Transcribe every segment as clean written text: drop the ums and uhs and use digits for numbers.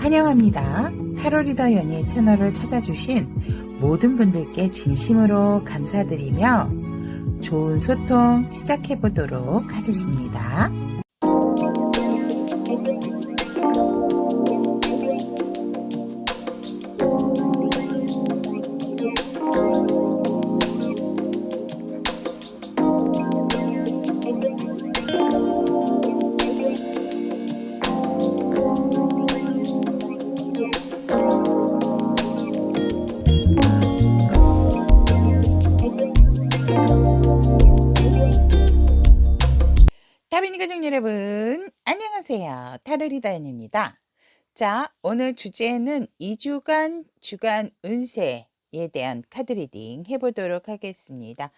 환영합니다. 타로리더 연예 채널을 찾아주신 모든 분들께 진심으로 감사드리며 좋은 소통 시작해보도록 하겠습니다. 타비니 가족 여러분, 안녕하세요. 타로리다연입니다. 자, 오늘 주제는 2주간 주간 운세에 대한 카드 리딩 해보도록 하겠습니다.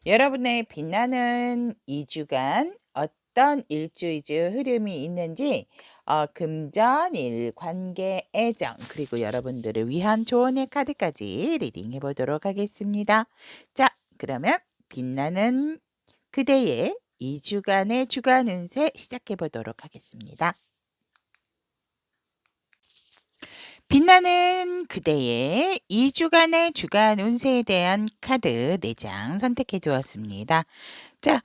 여러분의 빛나는 2주간 어떤 일주이주 흐름이 있는지 금전일, 관계, 애정, 그리고 여러분들을 위한 조언의 카드까지 리딩 해보도록 하겠습니다. 자, 그러면 빛나는 그대의 2주간의 주간 운세 시작해 보도록 하겠습니다. 빛나는 그대의 2주간의 주간 운세에 대한 카드 4장 선택해 두었습니다. 자,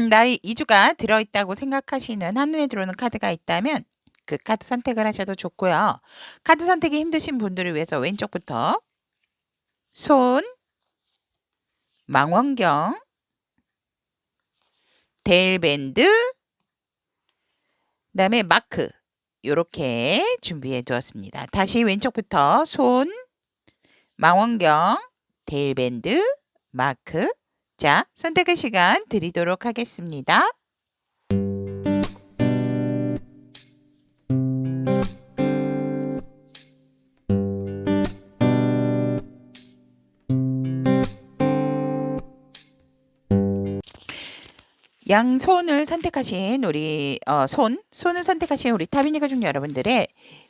나의 2주가 들어있다고 생각하시는 한눈에 들어오는 카드가 있다면 그 카드 선택을 하셔도 좋고요. 카드 선택이 힘드신 분들을 위해서 왼쪽부터 손, 망원경, 데일밴드, 그다음에 마크 이렇게 준비해 두었습니다. 다시 왼쪽부터 손, 망원경, 데일밴드, 마크. 자, 선택의 시간 드리도록 하겠습니다. 양손을 선택하신 우리 손을 선택하신 우리 타비니 가족 여러분들의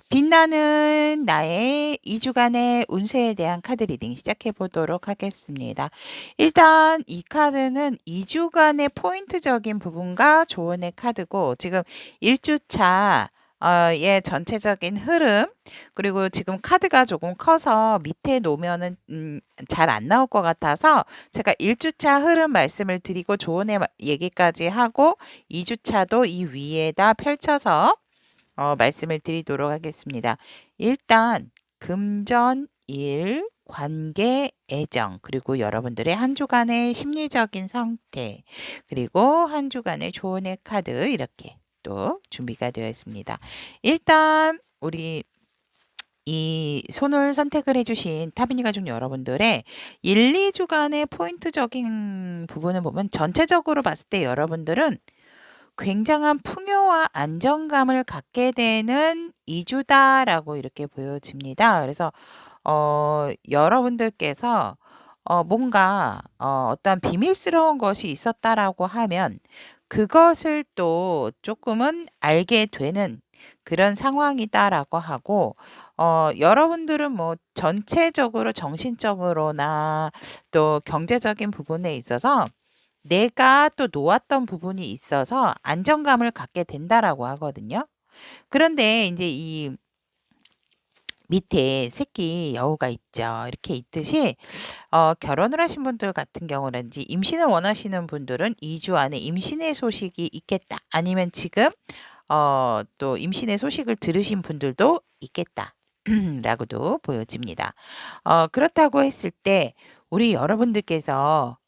빛나는 나의 2주간의 운세에 대한 카드 리딩 시작해 보도록 하겠습니다. 일단 이 카드는 2주간의 포인트적인 부분과 조언의 카드고 지금 1주차 의 전체적인 흐름, 그리고 지금 카드가 조금 커서 밑에 놓으면은 잘 안 나올 것 같아서 제가 1주차 흐름 말씀을 드리고 조언의 얘기까지 하고 2주차도 이 위에다 펼쳐서 말씀을 드리도록 하겠습니다. 일단 금전일, 관계, 애정, 그리고 여러분들의 한 주간의 심리적인 상태, 그리고 한 주간의 조언의 카드 이렇게 또 준비가 되어 있습니다. 일단 우리 이 손을 선택을 해주신 타비니 가족 여러분들의 1, 2주간의 포인트적인 부분을 보면 전체적으로 봤을 때 여러분들은 굉장한 풍요와 안정감을 갖게 되는 2주다라고 이렇게 보여집니다. 그래서 여러분들께서 뭔가 어떤 비밀스러운 것이 있었다라고 하면 그것을 또 조금은 알게 되는 그런 상황이다라고 하고 여러분들은 뭐 전체적으로 정신적으로나 또 경제적인 부분에 있어서 내가 또 놓았던 부분이 있어서 안정감을 갖게 된다라고 하거든요. 그런데 이제 이 밑에 새끼 여우가 있죠. 이렇게 있듯이 결혼을 하신 분들 같은 경우라든지 임신을 원하시는 분들은 2주 안에 임신의 소식이 있겠다. 아니면 지금 또 임신의 소식을 들으신 분들도 있겠다. 라고도 보여집니다. 그렇다고 했을 때 우리 여러분들께서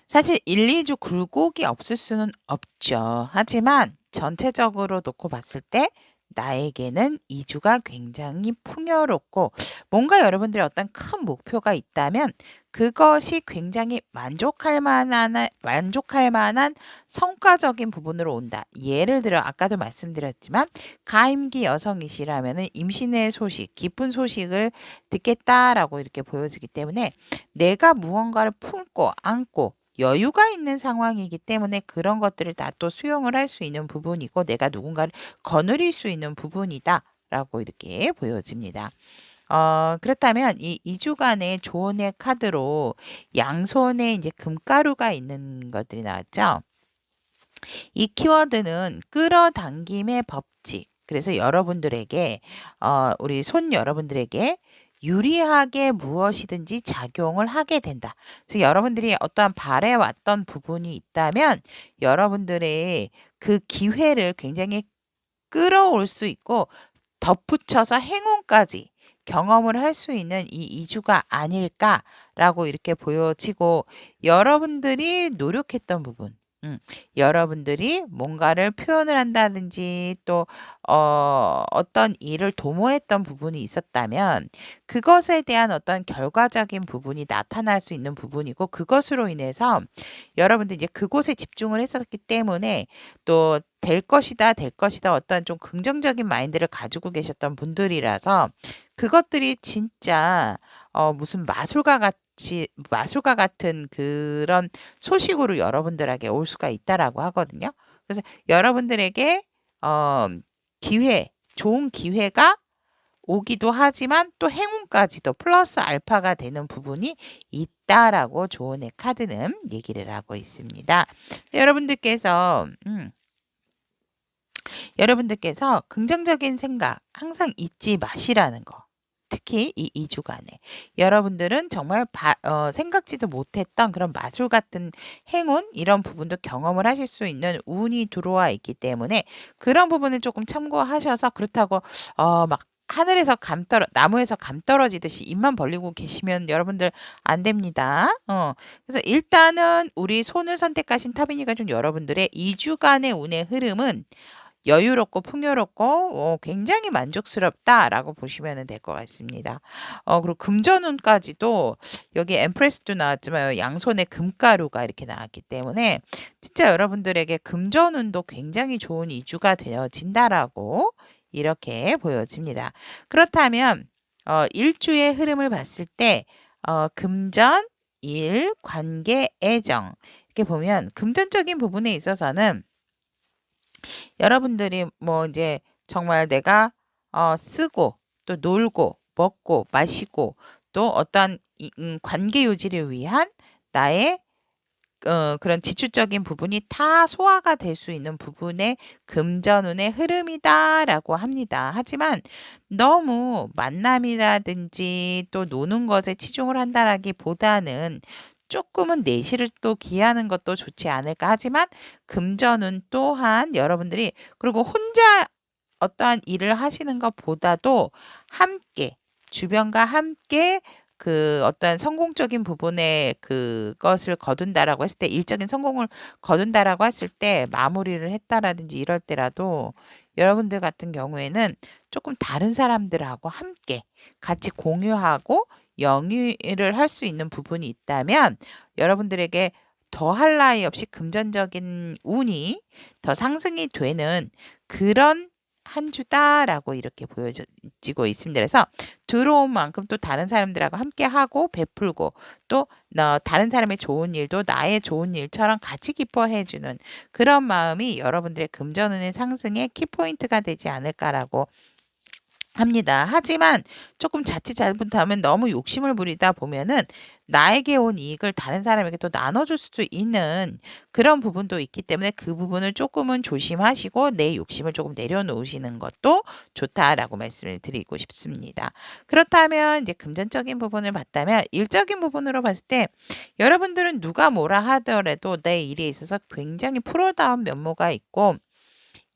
사실 1, 2주 굴곡이 없을 수는 없죠. 하지만 전체적으로 놓고 봤을 때 나에게는 2주가 굉장히 풍요롭고 뭔가 여러분들의 어떤 큰 목표가 있다면 그것이 굉장히 만족할 만한 성과적인 부분으로 온다. 예를 들어 아까도 말씀드렸지만 가임기 여성이시라면은 임신의 소식, 기쁜 소식을 듣겠다라고 이렇게 보여지기 때문에 내가 무언가를 품고 안고 여유가 있는 상황이기 때문에 그런 것들을 다 또 수용을 할 수 있는 부분이고 내가 누군가를 거느릴 수 있는 부분이다라고 이렇게 보여집니다. 그렇다면 이 2주간의 조언의 카드로 양손에 이제 금가루가 있는 것들이 나왔죠. 이 키워드는 끌어당김의 법칙, 그래서 여러분들에게 우리 손 여러분들에게 유리하게 무엇이든지 작용을 하게 된다. 그래서 여러분들이 어떠한 바래왔던 부분이 있다면 여러분들의 그 기회를 굉장히 끌어올 수 있고 덧붙여서 행운까지 경험을 할 수 있는 이 2주가 아닐까라고 이렇게 보여지고 여러분들이 노력했던 부분, 여러분들이 뭔가를 표현을 한다든지 또 어떤 일을 도모했던 부분이 있었다면 그것에 대한 어떤 결과적인 부분이 나타날 수 있는 부분이고 그것으로 인해서 여러분들이 이제 그곳에 집중을 했었기 때문에 또 될 것이다, 될 것이다 어떤 좀 긍정적인 마인드를 가지고 계셨던 분들이라서 그것들이 진짜 무슨 마술과 같은 그런 소식으로 여러분들에게 올 수가 있다라고 하거든요. 그래서 여러분들에게 어, 좋은 기회가 오기도 하지만 또 행운까지도 플러스 알파가 되는 부분이 있다라고 조언의 카드는 얘기를 하고 있습니다. 여러분들께서 긍정적인 생각 항상 잊지 마시라는 거. 특히 이 2주간에 여러분들은 정말 생각지도 못했던 그런 마술 같은 행운 이런 부분도 경험을 하실 수 있는 운이 들어와 있기 때문에 그런 부분을 조금 참고하셔서 그렇다고 막 나무에서 감 떨어지듯이 입만 벌리고 계시면 여러분들 안 됩니다. 그래서 일단은 우리 손을 선택하신 타비니가 좀 여러분들의 2주간의 운의 흐름은 여유롭고 풍요롭고 굉장히 만족스럽다라고 보시면 될 것 같습니다. 그리고 금전운까지도 여기 엠프레스도 나왔지만 양손에 금가루가 이렇게 나왔기 때문에 진짜 여러분들에게 금전운도 굉장히 좋은 2주가 되어진다라고 이렇게 보여집니다. 그렇다면 일주의 흐름을 봤을 때 금전, 일, 관계, 애정 이렇게 보면 금전적인 부분에 있어서는 여러분들이 뭐 이제 정말 내가 쓰고 또 놀고 먹고 마시고 또 어떤 관계 유지를 위한 나의 그런 지출적인 부분이 다 소화가 될 수 있는 부분의 금전운의 흐름이다라고 합니다. 하지만 너무 만남이라든지 또 노는 것에 치중을 한다라기보다는 조금은 내실을 또 기하는 것도 좋지 않을까 하지만 금전운 또한 여러분들이 그리고 혼자 어떠한 일을 하시는 것보다도 함께 주변과 함께 그 어떤 성공적인 부분에 그것을 거둔다라고 했을 때 일적인 성공을 거둔다라고 했을 때 마무리를 했다라든지 이럴 때라도 여러분들 같은 경우에는 조금 다른 사람들하고 함께 같이 공유하고 영위를 할 수 있는 부분이 있다면 여러분들에게 더할 나위 없이 금전적인 운이 더 상승이 되는 그런 한 주다라고 이렇게 보여지고 있습니다. 그래서 들어온 만큼 또 다른 사람들하고 함께 하고 베풀고 또 다른 사람의 좋은 일도 나의 좋은 일처럼 같이 기뻐해 주는 그런 마음이 여러분들의 금전운의 상승의 키포인트가 되지 않을까라고 합니다. 하지만 조금 자칫 잘못하면 너무 욕심을 부리다 보면은 나에게 온 이익을 다른 사람에게 또 나눠줄 수도 있는 그런 부분도 있기 때문에 그 부분을 조금은 조심하시고 내 욕심을 조금 내려놓으시는 것도 좋다라고 말씀을 드리고 싶습니다. 그렇다면 이제 금전적인 부분을 봤다면 일적인 부분으로 봤을 때 여러분들은 누가 뭐라 하더라도 내 일에 있어서 굉장히 프로다운 면모가 있고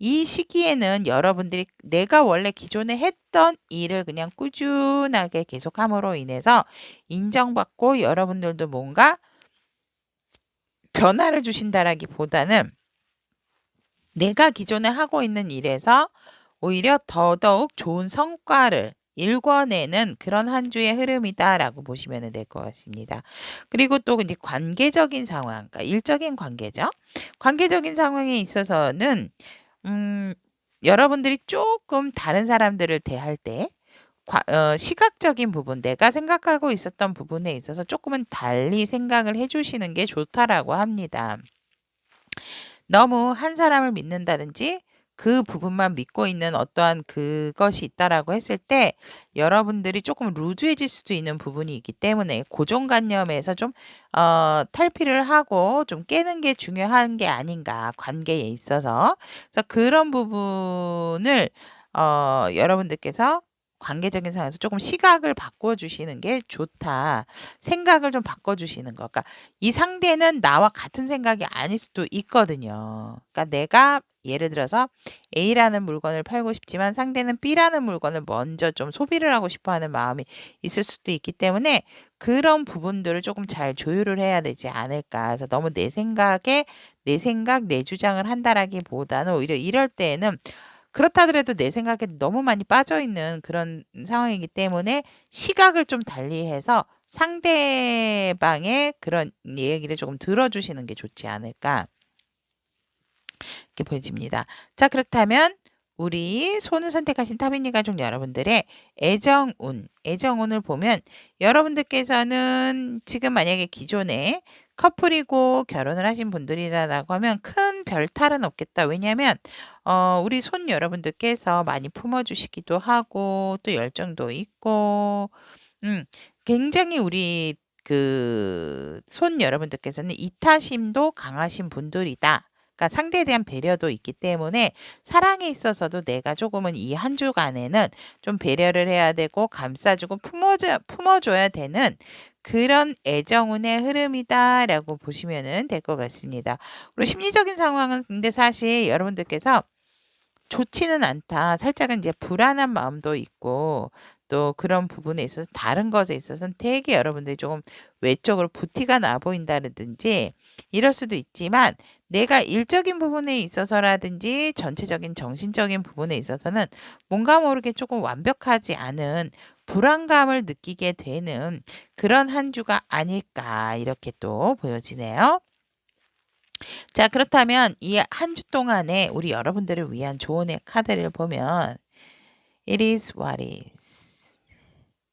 이 시기에는 여러분들이 내가 원래 기존에 했던 일을 그냥 꾸준하게 계속함으로 인해서 인정받고 여러분들도 뭔가 변화를 주신다라기보다는 내가 기존에 하고 있는 일에서 오히려 더더욱 좋은 성과를 일궈내는 그런 한 주의 흐름이다라고 보시면 될 것 같습니다. 그리고 또 이제 관계적인 상황, 그러니까 일적인 관계죠. 관계적인 상황에 있어서는 여러분들이 조금 다른 사람들을 대할 때 시각적인 부분, 내가 생각하고 있었던 부분에 있어서 조금은 달리 생각을 해주시는 게 좋다라고 합니다. 너무 한 사람을 믿는다든지 그 부분만 믿고 있는 어떠한 그것이 있다라고 했을 때 여러분들이 조금 루즈해질 수도 있는 부분이 있기 때문에 고정관념에서 좀 탈피를 하고 좀 깨는 게 중요한 게 아닌가 관계에 있어서 그래서 그런 부분을 여러분들께서 관계적인 상황에서 조금 시각을 바꿔주시는 게 좋다. 생각을 좀 바꿔주시는 거. 그러니까 이 상대는 나와 같은 생각이 아닐 수도 있거든요. 그러니까 내가 예를 들어서 A라는 물건을 팔고 싶지만 상대는 B라는 물건을 먼저 좀 소비를 하고 싶어 하는 마음이 있을 수도 있기 때문에 그런 부분들을 조금 잘 조율을 해야 되지 않을까. 그래서 너무 내 생각에 내 생각, 내 주장을 한다라기보다는 오히려 이럴 때에는 그렇다 하더라도 내 생각에 너무 많이 빠져 있는 그런 상황이기 때문에 시각을 좀 달리해서 상대방의 그런 얘기를 조금 들어주시는 게 좋지 않을까 이렇게 보여집니다. 자, 그렇다면 우리 손을 선택하신 타비니 가족 여러분들의 애정운을 보면 여러분들께서는 지금 만약에 기존에 커플이고 결혼을 하신 분들이라고 하면 큰 별탈은 없겠다. 왜냐하면 우리 손 여러분들께서 많이 품어주시기도 하고 또 열정도 있고 굉장히 우리 그 손 여러분들께서는 이타심도 강하신 분들이다. 그러니까 상대에 대한 배려도 있기 때문에 사랑에 있어서도 내가 조금은 이 한 주간에는 좀 배려를 해야 되고 감싸주고 품어줘야 되는 그런 애정운의 흐름이다라고 보시면 될 것 같습니다. 그리고 심리적인 상황은 근데 사실 여러분들께서 좋지는 않다. 살짝은 이제 불안한 마음도 있고 또 그런 부분에 있어서 다른 것에 있어서는 되게 여러분들이 조금 외적으로 부티가 나 보인다든지 이럴 수도 있지만 내가 일적인 부분에 있어서라든지 전체적인 정신적인 부분에 있어서는 뭔가 모르게 조금 완벽하지 않은 불안감을 느끼게 되는 그런 한 주가 아닐까 이렇게 또 보여지네요. 자, 그렇다면 이 한 주 동안에 우리 여러분들을 위한 조언의 카드를 보면 It is what is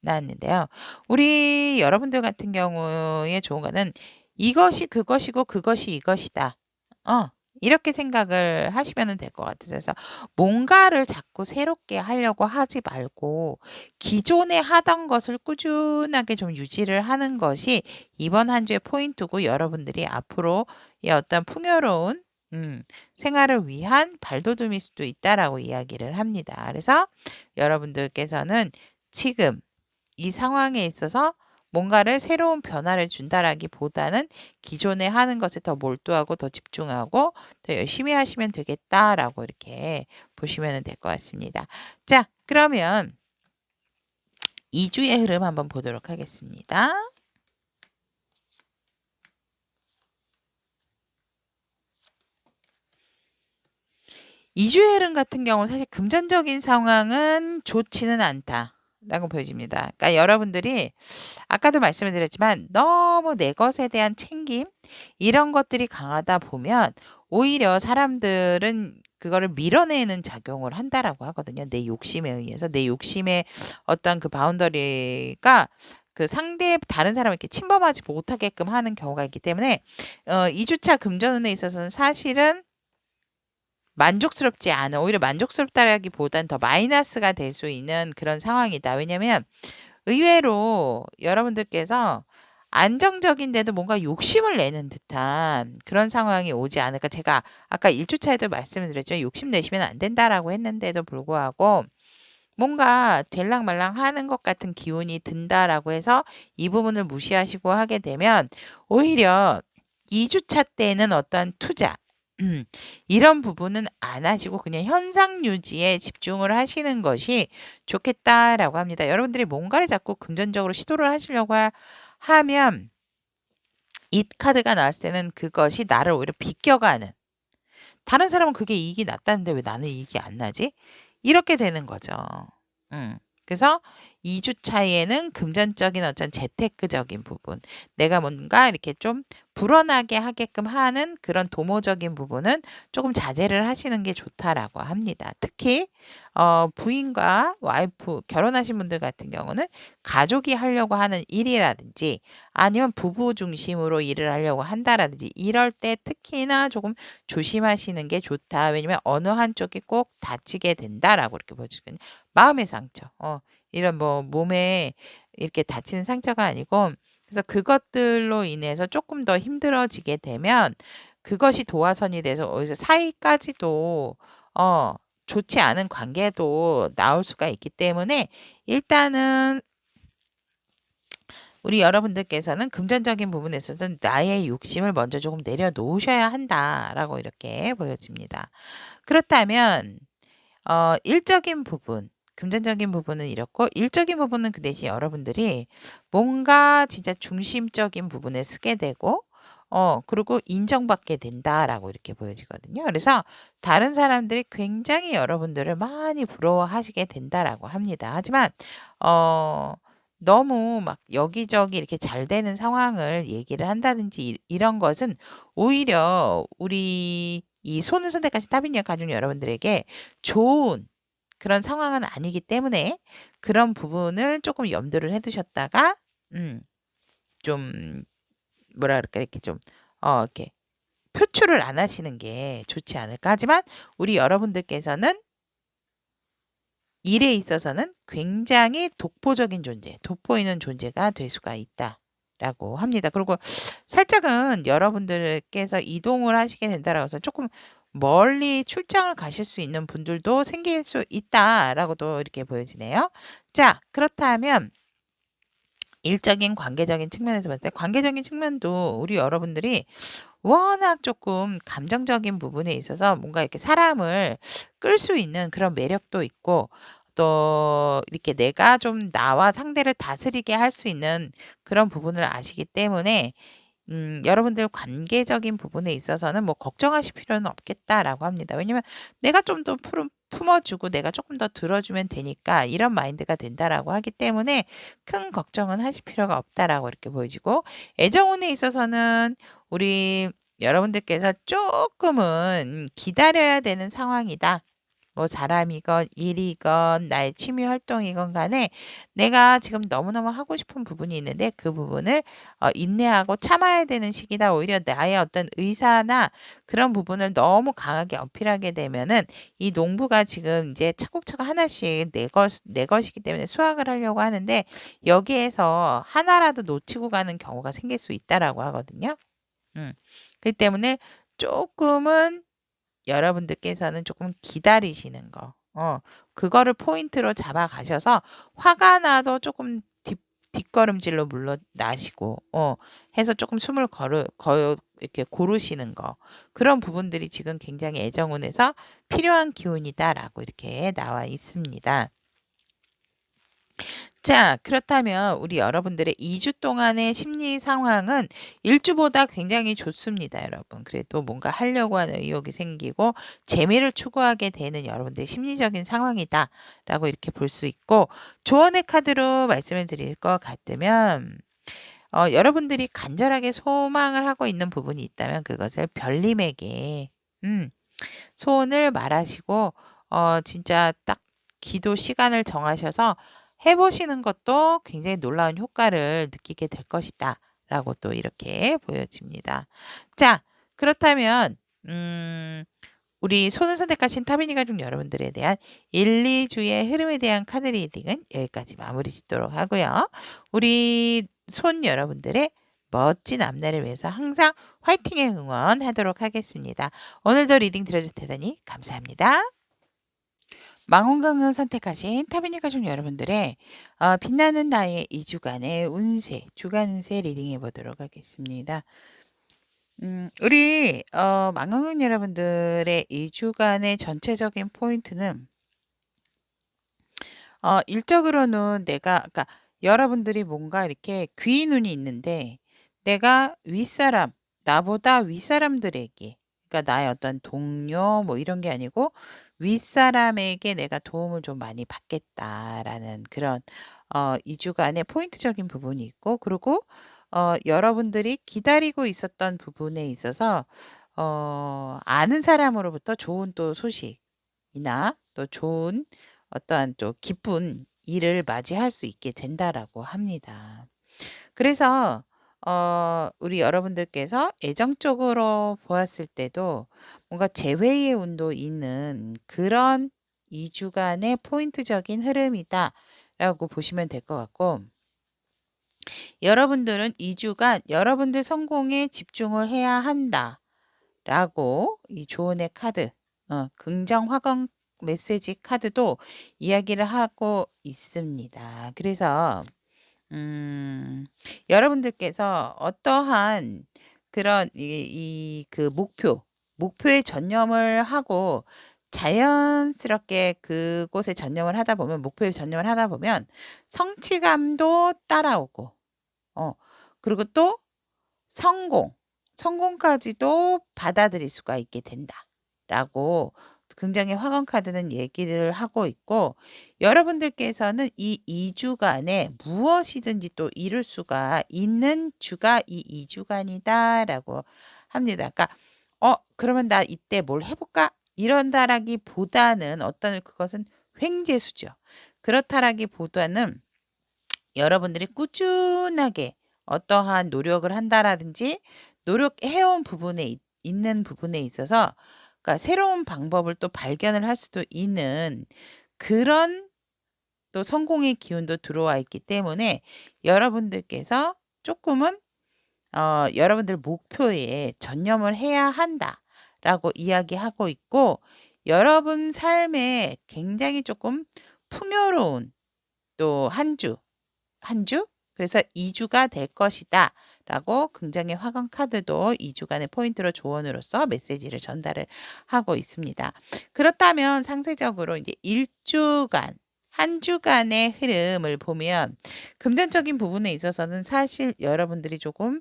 나왔는데요. 우리 여러분들 같은 경우에 좋은 거는 이것이 그것이고 그것이 이것이다. 이렇게 생각을 하시면 될 것 같아요. 그래서 뭔가를 자꾸 새롭게 하려고 하지 말고 기존에 하던 것을 꾸준하게 좀 유지를 하는 것이 이번 한 주의 포인트고 여러분들이 앞으로 이 어떤 풍요로운 생활을 위한 발돋움일 수도 있다라고 이야기를 합니다. 그래서 여러분들께서는 지금 이 상황에 있어서 뭔가를 새로운 변화를 준다라기보다는 기존에 하는 것에 더 몰두하고 더 집중하고 더 열심히 하시면 되겠다라고 이렇게 보시면 될 것 같습니다. 자, 그러면 2주의 흐름 한번 보도록 하겠습니다. 2주의 흐름 같은 경우는 사실 금전적인 상황은 좋지는 않다라고 보여집니다. 그러니까 여러분들이 아까도 말씀을 드렸지만 너무 내 것에 대한 챙김 이런 것들이 강하다 보면 오히려 사람들은 그거를 밀어내는 작용을 한다라고 하거든요. 내 욕심에 의해서 내 욕심의 어떤 그 바운더리가 그 상대 다른 사람에게 침범하지 못하게끔 하는 경우가 있기 때문에 2주차 금전운에 있어서는 사실은 만족스럽지 않은 오히려 만족스럽다라기보단 더 마이너스가 될 수 있는 그런 상황이다. 왜냐면 의외로 여러분들께서 안정적인데도 뭔가 욕심을 내는 듯한 그런 상황이 오지 않을까. 제가 아까 1주차에도 말씀을 드렸죠. 욕심 내시면 안 된다라고 했는데도 불구하고 뭔가 될랑말랑 하는 것 같은 기운이 든다라고 해서 이 부분을 무시하시고 하게 되면 오히려 2주차 때는 어떤 투자 이런 부분은 안 하시고 그냥 현상 유지에 집중을 하시는 것이 좋겠다라고 합니다. 여러분들이 뭔가를 자꾸 금전적으로 시도를 하시려고 하면 이 카드가 나왔을 때는 그것이 나를 오히려 비껴가는 다른 사람은 그게 이익이 났다는데 왜 나는 이익이 안 나지? 이렇게 되는 거죠. 그래서 2주 차에는 금전적인 어떤 재테크적인 부분, 내가 뭔가 이렇게 좀 불어나게 하게끔 하는 그런 도모적인 부분은 조금 자제를 하시는 게 좋다라고 합니다. 특히 부인과 와이프, 결혼하신 분들 같은 경우는 가족이 하려고 하는 일이라든지 아니면 부부 중심으로 일을 하려고 한다라든지 이럴 때 특히나 조금 조심하시는 게 좋다. 왜냐면 어느 한쪽이 꼭 다치게 된다라고 이렇게 보여주거든요. 마음의 상처. 이런 뭐 몸에 이렇게 다치는 상처가 아니고 그래서 그것들로 인해서 조금 더 힘들어지게 되면 그것이 도화선이 돼서 어디서 사이까지도 좋지 않은 관계도 나올 수가 있기 때문에 일단은 우리 여러분들께서는 금전적인 부분에 있어서는 나의 욕심을 먼저 조금 내려놓으셔야 한다라고 이렇게 보여집니다. 그렇다면 일적인 부분, 금전적인 부분은 이렇고 일적인 부분은 그 대신 여러분들이 뭔가 진짜 중심적인 부분에 쓰게 되고 그리고 인정받게 된다라고 이렇게 보여지거든요. 그래서 다른 사람들이 굉장히 여러분들을 많이 부러워하시게 된다라고 합니다. 하지만 어 너무 막 여기저기 이렇게 잘 되는 상황을 얘기를 한다든지 이런 것은 오히려 우리 이 손을 선택하신 타빈니아 가족 여러분들에게 좋은 그런 상황은 아니기 때문에 그런 부분을 조금 염두를 해 두셨다가 좀 뭐라 그럴까 이렇게 좀 이렇게 표출을 안 하시는 게 좋지 않을까. 하지만 우리 여러분들께서는 일에 있어서는 굉장히 독보적인 존재, 돋보이는 존재가 될 수가 있다라고 합니다. 그리고 살짝은 여러분들께서 이동을 하시게 된다라고 해서 조금 멀리 출장을 가실 수 있는 분들도 생길 수 있다라고도 이렇게 보여지네요. 자, 그렇다면 일적인 관계적인 측면에서 봤을 때 관계적인 측면도 우리 여러분들이 워낙 조금 감정적인 부분에 있어서 뭔가 이렇게 사람을 끌 수 있는 그런 매력도 있고 또 이렇게 내가 좀 나와 상대를 다스리게 할 수 있는 그런 부분을 아시기 때문에 여러분들 관계적인 부분에 있어서는 뭐 걱정하실 필요는 없겠다라고 합니다. 왜냐면 내가 좀 더 품어주고 내가 조금 더 들어주면 되니까 이런 마인드가 된다라고 하기 때문에 큰 걱정은 하실 필요가 없다라고 이렇게 보여지고 애정운에 있어서는 우리 여러분들께서 조금은 기다려야 되는 상황이다. 뭐 사람이건 일이건 나의 취미 활동이건 간에 내가 지금 너무너무 하고 싶은 부분이 있는데 그 부분을 인내하고 참아야 되는 시기다. 오히려 나의 어떤 의사나 그런 부분을 너무 강하게 어필하게 되면은 이 농부가 지금 이제 차곡차곡 하나씩 내 것이기 때문에 수확을 하려고 하는데 여기에서 하나라도 놓치고 가는 경우가 생길 수 있다라고 하거든요. 그렇기 때문에 조금은 여러분들께서는 조금 기다리시는 거. 그거를 포인트로 잡아가셔서 화가 나도 조금 뒷걸음질로 물러나시고 해서 조금 숨을 이렇게 고르시는 거. 그런 부분들이 지금 굉장히 애정운에서 필요한 기운이다라고 이렇게 나와 있습니다. 자, 그렇다면 우리 여러분들의 2주 동안의 심리 상황은 1주보다 굉장히 좋습니다, 여러분. 그래도 뭔가 하려고 하는 의욕이 생기고 재미를 추구하게 되는 여러분들의 심리적인 상황이다라고 이렇게 볼 수 있고 조언의 카드로 말씀을 드릴 것 같으면 여러분들이 간절하게 소망을 하고 있는 부분이 있다면 그것을 별님에게 소원을 말하시고 진짜 딱 기도 시간을 정하셔서 해보시는 것도 굉장히 놀라운 효과를 느끼게 될 것이다. 라고 또 이렇게 보여집니다. 자, 그렇다면, 우리 손을 선택하신 타비니 가족 여러분들에 대한 1, 2주의 흐름에 대한 카드 리딩은 여기까지 마무리 짓도록 하고요. 우리 손 여러분들의 멋진 앞날을 위해서 항상 화이팅의 응원하도록 하겠습니다. 오늘도 리딩 들어주셔서 대단히 감사합니다. 망원경을 선택하신 타비니 가족 여러분들의 빛나는 나의 2주간의 운세, 주간 운세 리딩해 보도록 하겠습니다. 우리 망원경 여러분들의 2주간의 전체적인 포인트는 일적으로는 그러니까 여러분들이 뭔가 이렇게 귀 눈이 있는데 내가 윗사람, 나보다 윗사람들에게 그러니까 나의 어떤 동료 뭐 이런 게 아니고 윗사람에게 내가 도움을 좀 많이 받겠다라는 그런 2주간의 포인트적인 부분이 있고 그리고 여러분들이 기다리고 있었던 부분에 있어서 아는 사람으로부터 좋은 또 소식이나 또 좋은 어떠한 또 기쁜 일을 맞이할 수 있게 된다라고 합니다. 그래서 우리 여러분들께서 애정적으로 보았을 때도 뭔가 재회의 운도 있는 그런 2주간의 포인트적인 흐름이다라고 보시면 될 것 같고 여러분들은 2주간 여러분들 성공에 집중을 해야 한다라고 이 조언의 카드 긍정 메시지 카드도 이야기를 하고 있습니다. 그래서 여러분들께서 어떠한 그런 그 목표에 전념을 하고 자연스럽게 그곳에 전념을 하다 보면 목표에 전념을 하다 보면 성취감도 따라오고 그리고 또 성공까지도 받아들일 수가 있게 된다라고 굉장히 화관 카드는 얘기를 하고 있고 여러분들께서는 이 2주간에 무엇이든지 또 이룰 수가 있는 주가 이 2주간이다라고 합니다. 그러니까 그러면 나 이때 뭘 해볼까? 이런다라기보다는 어떤 그것은 횡재수죠. 그렇다라기보다는 여러분들이 꾸준하게 어떠한 노력을 한다라든지 노력해온 부분에 있는 부분에 있어서 그러니까 새로운 방법을 또 발견을 할 수도 있는 그런 또 성공의 기운도 들어와 있기 때문에 여러분들께서 조금은 여러분들 목표에 전념을 해야 한다라고 이야기하고 있고 여러분 삶에 굉장히 조금 풍요로운 또 한 주? 그래서 2주가 될 것이다. 라고 긍정의 화관 카드도 2주간의 포인트로 조언으로서 메시지를 전달을 하고 있습니다. 그렇다면 상세적으로 이제 1주간, 한 주간의 흐름을 보면 금전적인 부분에 있어서는 사실 여러분들이 조금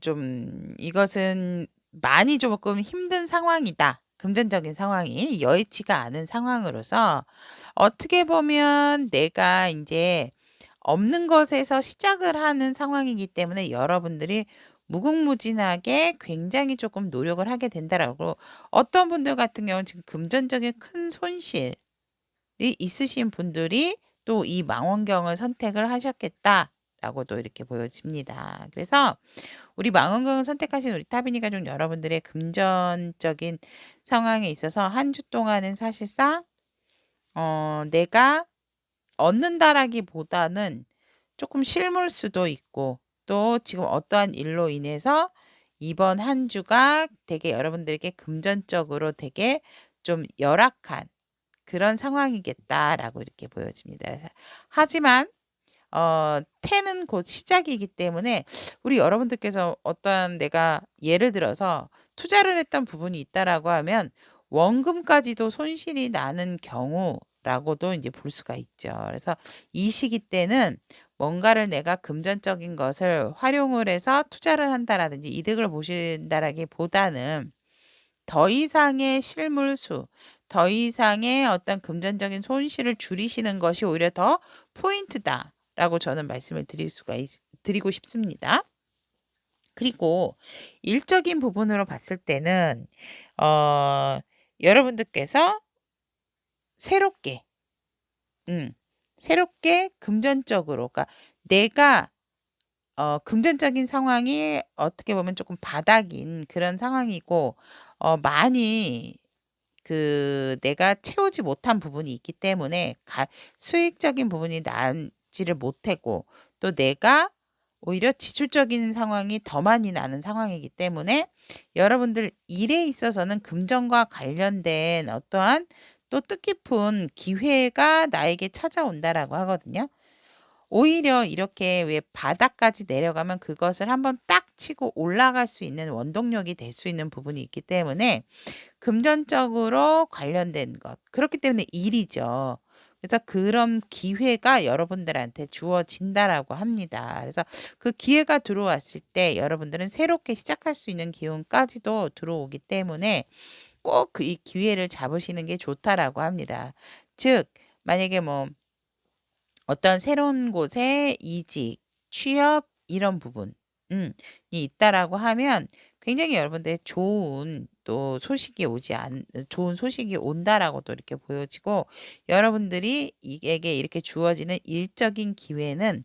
좀 이것은 많이 조금 힘든 상황이다. 금전적인 상황이 여의치가 않은 상황으로서 어떻게 보면 내가 인제 없는 것에서 시작을 하는 상황이기 때문에 여러분들이 무궁무진하게 굉장히 조금 노력을 하게 된다라고 어떤 분들 같은 경우는 지금 금전적인 큰 손실이 있으신 분들이 또 이 망원경을 선택을 하셨겠다라고도 이렇게 보여집니다. 그래서 우리 망원경을 선택하신 우리 타비니 가족 여러분들의 금전적인 상황에 있어서 한 주 동안은 사실상 내가 얻는다라기보다는 조금 실물 수도 있고 또 지금 어떠한 일로 인해서 이번 한 주가 되게 여러분들에게 금전적으로 되게 좀 열악한 그런 상황이겠다라고 이렇게 보여집니다. 하지만 태는 곧 시작이기 때문에 우리 여러분들께서 어떠한 내가 예를 들어서 투자를 했던 부분이 있다라고 하면 원금까지도 손실이 나는 경우라고도 이제 볼 수가 있죠. 그래서 이 시기 때는 뭔가를 내가 금전적인 것을 활용을 해서 투자를 한다라든지 이득을 보신다라기보다는 더 이상의 실물수, 더 이상의 어떤 금전적인 손실을 줄이시는 것이 오히려 더 포인트다라고 저는 말씀을 드리고 싶습니다. 그리고 일적인 부분으로 봤을 때는 여러분들께서 새롭게 새롭게 금전적으로 그러니까 내가 금전적인 상황이 어떻게 보면 조금 바닥인 그런 상황이고 많이 내가 채우지 못한 부분이 있기 때문에 수익적인 부분이 나지를 못하고 또 내가 오히려 지출적인 상황이 더 많이 나는 상황이기 때문에 여러분들 일에 있어서는 금전과 관련된 어떠한 또 뜻깊은 기회가 나에게 찾아온다라고 하거든요. 오히려 이렇게 왜 바닥까지 내려가면 그것을 한번 딱 치고 올라갈 수 있는 원동력이 될 수 있는 부분이 있기 때문에 금전적으로 관련된 것. 그렇기 때문에 일이죠. 그래서 그런 기회가 여러분들한테 주어진다라고 합니다. 그래서 그 기회가 들어왔을 때 여러분들은 새롭게 시작할 수 있는 기운까지도 들어오기 때문에 꼭 이 기회를 잡으시는 게 좋다라고 합니다. 즉, 만약에 뭐 어떤 새로운 곳에 이직, 취업 이런 부분이 있다라고 하면 굉장히 여러분들 좋은 또 좋은 소식이 온다라고도 이렇게 보여지고 여러분들이 이에게 이렇게 주어지는 일적인 기회는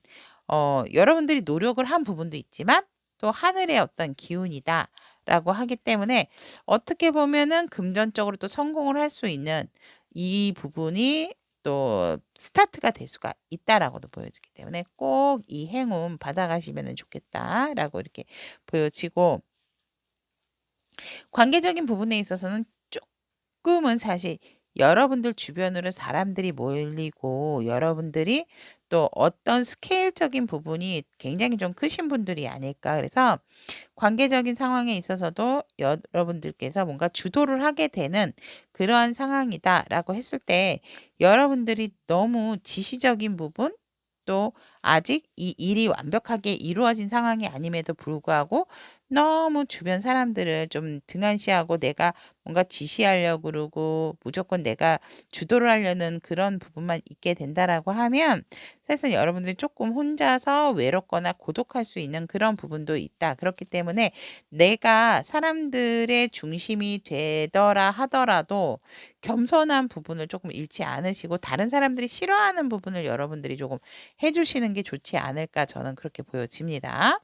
여러분들이 노력을 한 부분도 있지만 또 하늘의 어떤 기운이다라고 하기 때문에 어떻게 보면은 금전적으로 또 성공을 할 수 있는 이 부분이 또 스타트가 될 수가 있다라고도 보여지기 때문에 꼭 이 행운 받아가시면 좋겠다라고 이렇게 보여지고 관계적인 부분에 있어서는 조금은 사실 여러분들 주변으로 사람들이 몰리고 여러분들이 또 어떤 스케일적인 부분이 굉장히 좀 크신 분들이 아닐까. 그래서 관계적인 상황에 있어서도 여러분들께서 뭔가 주도를 하게 되는 그러한 상황이다라고 했을 때 여러분들이 너무 지시적인 부분 또 아직 이 일이 완벽하게 이루어진 상황이 아님에도 불구하고 너무 주변 사람들을 좀 등한시하고 내가 뭔가 지시하려고 그러고 무조건 내가 주도를 하려는 그런 부분만 있게 된다라고 하면 사실 여러분들이 조금 혼자서 외롭거나 고독할 수 있는 그런 부분도 있다. 그렇기 때문에 내가 사람들의 중심이 되더라 하더라도 겸손한 부분을 조금 잃지 않으시고 다른 사람들이 싫어하는 부분을 여러분들이 조금 해주시는 게 좋지 않을까 저는 그렇게 보여집니다.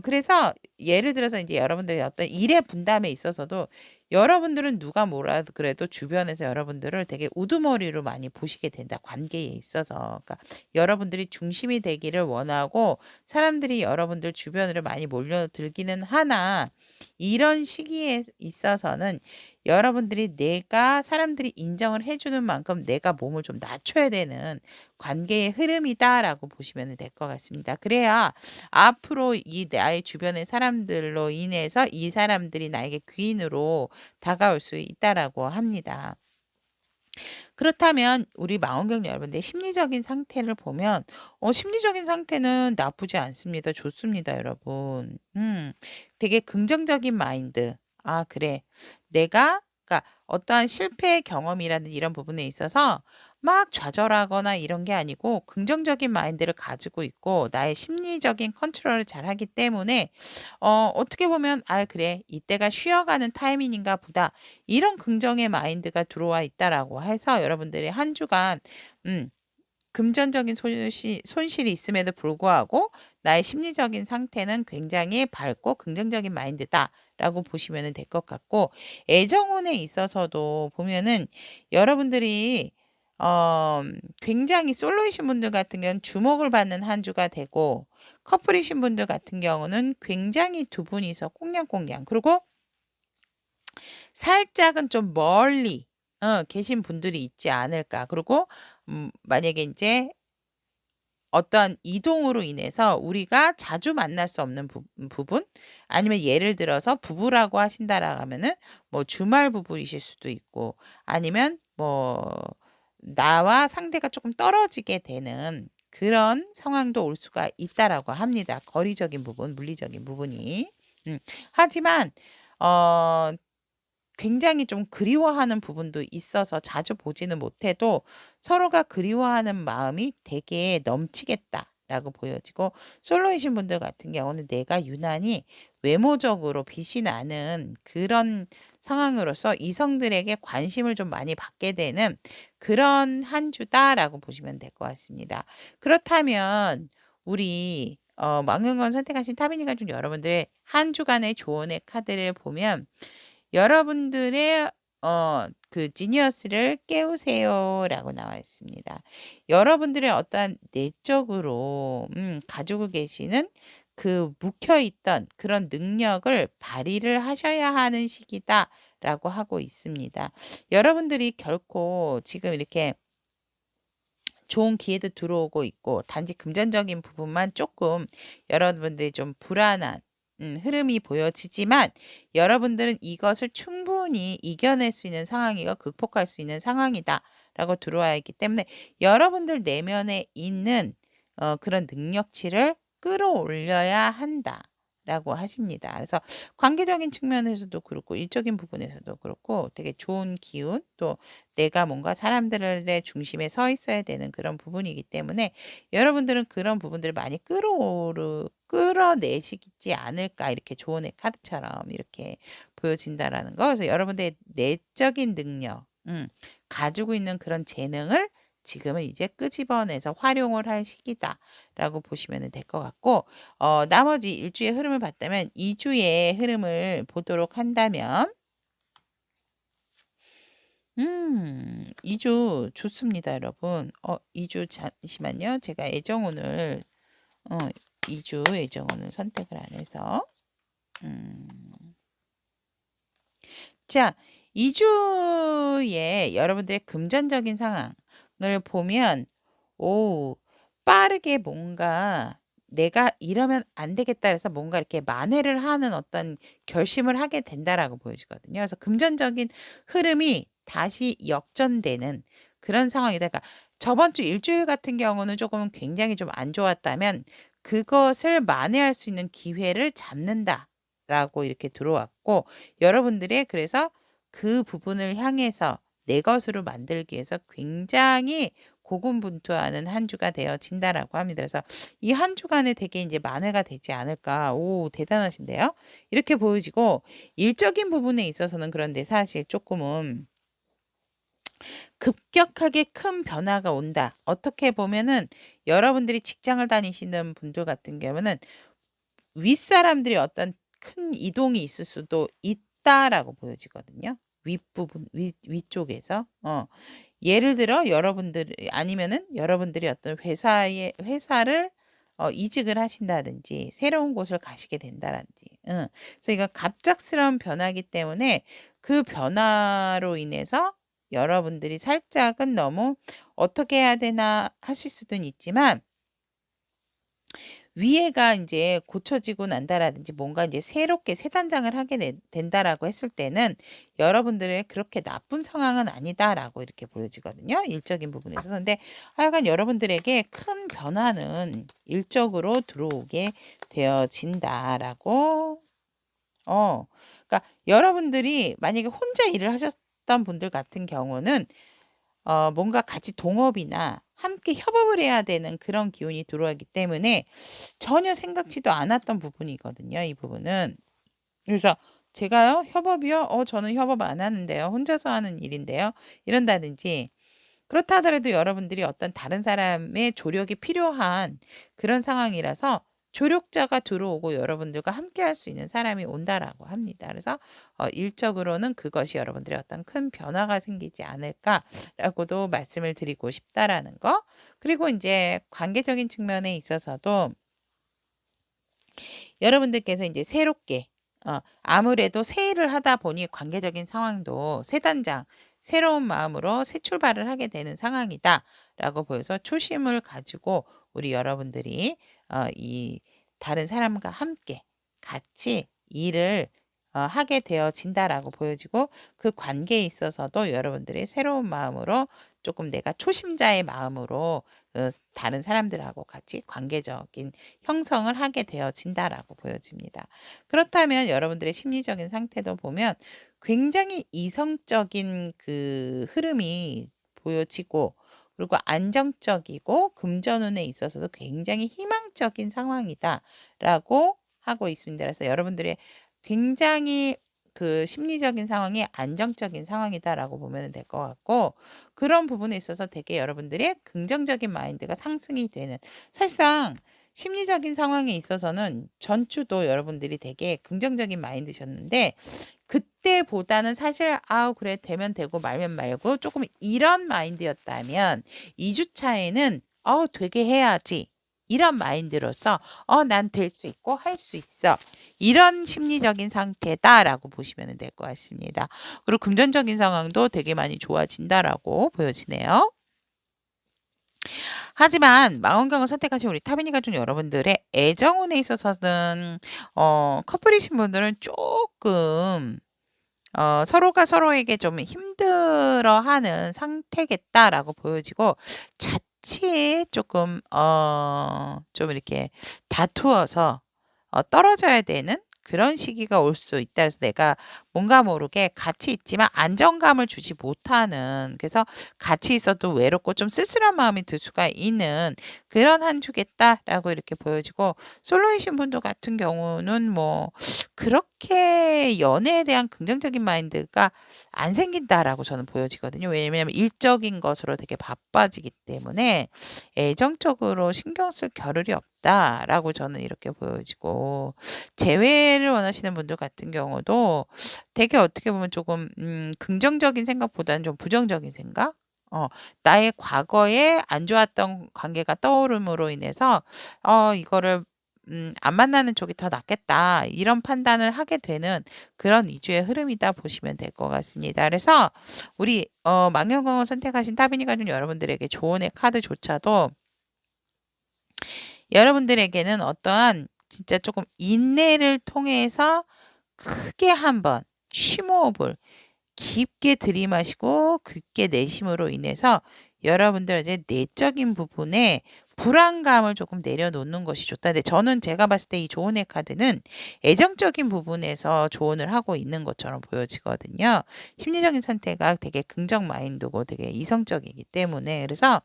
그래서 예를 들어서 이제 여러분들이 어떤 일의 분담에 있어서도 여러분들은 누가 뭐라 그래도 주변에서 여러분들을 되게 우두머리로 많이 보시게 된다. 관계에 있어서. 그러니까 여러분들이 중심이 되기를 원하고 사람들이 여러분들 주변으로 많이 몰려들기는 하나 이런 시기에 있어서는 여러분들이 내가 사람들이 인정을 해주는 만큼 내가 몸을 좀 낮춰야 되는 관계의 흐름이다라고 보시면 될 것 같습니다. 그래야 앞으로 이 나의 주변의 사람들로 인해서 이 사람들이 나에게 귀인으로 다가올 수 있다라고 합니다. 그렇다면 우리 망원경 여러분들 심리적인 상태를 보면 심리적인 상태는 나쁘지 않습니다. 좋습니다, 여러분. 되게 긍정적인 마인드. 아, 그래. 내가 그러니까 어떠한 실패 경험이라는 이런 부분에 있어서 막 좌절하거나 이런 게 아니고 긍정적인 마인드를 가지고 있고 나의 심리적인 컨트롤을 잘하기 때문에 어떻게 보면 '아 그래. 이때가 쉬어가는 타이밍인가 보다.' 이런 긍정의 마인드가 들어와 있다라고 해서 여러분들이 한 주간 음 금전적인 손실이 있음에도 불구하고 나의 심리적인 상태는 굉장히 밝고 긍정적인 마인드다라고 보시면 될 것 같고 애정운에 있어서도 보면은 여러분들이 어 굉장히 솔로이신 분들 같은 경우는 주목을 받는 한 주가 되고 커플이신 분들 같은 경우는 굉장히 두 분이서 꽁냥꽁냥 그리고 살짝은 좀 멀리 계신 분들이 있지 않을까. 그리고 만약에 인제 어떤 이동으로 인해서 우리가 자주 만날 수 없는 부분 아니면 예를 들어서 부부라고 하신다라고 하면은 뭐 주말 부부이실 수도 있고 아니면 뭐 나와 상대가 조금 떨어지게 되는 그런 상황도 올 수가 있다라고 합니다. 거리적인 부분, 물리적인 부분이. 하지만 어 굉장히 좀 그리워하는 부분도 있어서 자주 보지는 못해도 서로가 그리워하는 마음이 되게 넘치겠다라고 보여지고 솔로이신 분들 같은 경우는 내가 유난히 외모적으로 빛이 나는 그런 상황으로서 이성들에게 관심을 좀 많이 받게 되는 그런 한 주다라고 보시면 될 것 같습니다. 그렇다면 우리 망원경 선택하신 타비니 가족 여러분들의 한 주간의 조언의 카드를 보면 여러분들의 그 지니어스를 깨우세요라고 나와 있습니다. 여러분들의 어떠한 내적으로 가지고 계시는 그 묵혀 있던 그런 능력을 발휘를 하셔야 하는 시기다라고 하고 있습니다. 여러분들이 결코 지금 이렇게 좋은 기회도 들어오고 있고 단지 금전적인 부분만 조금 여러분들이 좀 불안한 흐름이 보여지지만 여러분들은 이것을 충분히 이겨낼 수 있는 상황이고 극복할 수 있는 상황이다라고 들어와 있기 때문에 여러분들 내면에 있는 그런 능력치를 끌어올려야 한다라고 하십니다. 그래서 관계적인 측면에서도 그렇고 일적인 부분에서도 그렇고 되게 좋은 기운 또 내가 뭔가 사람들의 중심에 서 있어야 되는 그런 부분이기 때문에 여러분들은 그런 부분들을 많이 끌어내시지 않을까 이렇게 조언의 카드처럼 이렇게 보여진다라는 거. 그래서 여러분들의 내적인 능력, 가지고 있는 그런 재능을 지금은 이제 끄집어내서 활용을 할 시기다라고 보시면 될 것 같고 나머지 일주의 흐름을 봤다면 2주의 흐름을 보도록 한다면 2주 좋습니다, 여러분. 2주 잠시만요. 제가 애정운을 2주 애정운을 선택을 안 해서 자, 2주에 여러분들의 금전적인 상황을 보면 오 빠르게 뭔가 '내가 이러면 안 되겠다.' 해서 뭔가 이렇게 만회를 하는 어떤 결심을 하게 된다라고 보여지거든요. 그래서 금전적인 흐름이 다시 역전되는 그런 상황이다. 그러니까 저번 주 일주일 같은 경우는 조금 굉장히 좀 안 좋았다면 그것을 만회할 수 있는 기회를 잡는다라고 이렇게 들어왔고 여러분들의 그래서 그 부분을 향해서 내 것으로 만들기 위해서 굉장히 고군분투하는 한 주가 되어진다라고 합니다. 그래서 이 한 주간에 되게 이제 만회가 되지 않을까. 오, 대단하신데요. 이렇게 보여지고 일적인 부분에 있어서는 그런데 사실 조금은 급격하게 큰 변화가 온다. 어떻게 보면은 여러분들이 직장을 다니시는 분들 같은 경우는 윗사람들이 어떤 큰 이동이 있을 수도 있다라고 보여지거든요. 윗부분, 위쪽에서. 예를 들어 여러분들이 아니면은 여러분들이 어떤 회사를 이직을 하신다든지 새로운 곳을 가시게 된다든지. 응. 그래서 이건 갑작스러운 변화이기 때문에 그 변화로 인해서 여러분들이 살짝은 너무 '어떻게 해야 되나.' 하실 수는 있지만 위해가 인제 고쳐지고 난다라든지 뭔가 인제 새롭게 새 단장을 하게 된다라고 했을 때는 여러분들의 '그렇게 나쁜 상황은 아니다.'라고 이렇게 보여지거든요, 일적인 부분에서. 근데 하여간 여러분들에게 큰 변화는 일적으로 들어오게 되어진다라고 그러니까 여러분들이 만약에 혼자 일을 하셨던 분들 같은 경우는 뭔가 같이 동업이나 함께 협업을 해야 되는 그런 기운이 들어오기 때문에 전혀 생각지도 않았던 부분이거든요, 이 부분은. 그래서 제가요? 협업이요? 저는 협업 안 하는데요. 혼자서 하는 일인데요. 이런다든지 그렇다 하더라도 여러분들이 어떤 다른 사람의 조력이 필요한 그런 상황이라서 조력자가 들어오고 여러분들과 함께 할 수 있는 사람이 온다라고 합니다. 그래서 일적으로는 그것이 여러분들의 어떤 큰 변화가 생기지 않을까라고도 말씀을 드리고 싶다라는 거. 그리고 인제 관계적인 측면에 있어서도 여러분들께서 인제 새롭게 아무래도 새 일을 하다 보니 관계적인 상황도 새 단장, 새로운 마음으로 새 출발을 하게 되는 상황이다라고 보여서 초심을 가지고 우리 여러분들이 이 다른 사람과 함께 같이 일을 하게 되어진다라고 보여지고 그 관계에 있어서도 여러분들이 새로운 마음으로 조금 내가 초심자의 마음으로 다른 사람들하고 같이 관계적인 형성을 하게 되어진다라고 보여집니다. 그렇다면 여러분들의 심리적인 상태도 보면 굉장히 이성적인 그 흐름이 보여지고 그리고 안정적이고 금전운에 있어서도 굉장히 희망적인 상황이다라고 하고 있습니다. 그래서 여러분들의 굉장히 그 심리적인 상황이 안정적인 상황이다라고 보면 될 것 같고 그런 부분에 있어서 되게 여러분들의 긍정적인 마인드가 상승이 되는 사실상 심리적인 상황에 있어서는 전주도 여러분들이 되게 긍정적인 마인드셨는데 그때보다는 사실 '아우 그래 되면 되고 말면 말고.' 조금 이런 마인드였다면 2주 차에는 '되게 해야지.' 이런 마인드로서 '난 될 수 있고 할 수 있어.' 이런 심리적인 상태다라고 보시면 될 것 같습니다. 그리고 금전적인 상황도 되게 많이 좋아진다라고 보여지네요. 하지만 망원경을 선택하신 우리 타비니 가족 여러분들의 애정운에 있어서는 커플이신 분들은 조금 서로가 서로에게 좀 힘들어하는 상태겠다라고 보여지고 자칫 조금 좀 이렇게 다투어서 떨어져야 되는 그런 시기가 올 수 있다. 그래서 내가 뭔가 모르게 같이 있지만 안정감을 주지 못하는 그래서 같이 있어도 외롭고 좀 쓸쓸한 마음이 들 수가 있는 그런 한 주겠다라고 이렇게 보여지고 솔로이신 분들 같은 경우는 뭐 그렇게 연애에 대한 긍정적인 마인드가 안 생긴다라고 저는 보여지거든요. 왜냐하면 일적인 것으로 되게 바빠지기 때문에 애정적으로 신경 쓸 겨를이 없다라고 저는 이렇게 보여지고 재회를 원하시는 분들 같은 경우도 되게 어떻게 보면 조금 긍정적인 생각보다는 좀 부정적인 생각? 나의 과거에 안 좋았던 관계가 떠오름으로 인해서 이거를 안 만나는 쪽이 더 낫겠다. 이런 판단을 하게 되는 그런 2주의 흐름이다 보시면 될 것 같습니다. 그래서 우리 망연경을 선택하신 타비니 가족 여러분들에게 조언의 카드조차도 여러분들에게는 어떠한 진짜 조금 인내를 통해서 크게 한번 심호흡을 깊게 들이마시고 깊게 내심으로 인해서 여러분들 이제 내적인 부분에 불안감을 조금 내려놓는 것이 좋다. 근데 저는 제가 봤을 때 이 조언의 카드는 애정적인 부분에서 조언을 하고 있는 것처럼 보여지거든요. 심리적인 선택가 되게 긍정 마인드고 되게 이성적이기 때문에 그래서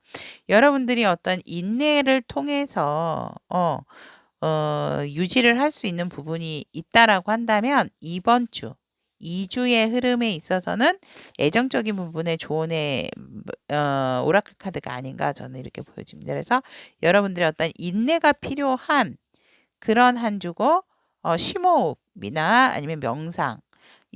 여러분들이 어떤 인내를 통해서 유지를 할 수 있는 부분이 있다라고 한다면 이번 주 2주의 흐름에 있어서는 애정적인 부분의 조언의 오라클 카드가 아닌가 저는 이렇게 보여집니다. 그래서 여러분들의 어떤 인내가 필요한 그런 한 주고 심호흡이나 아니면 명상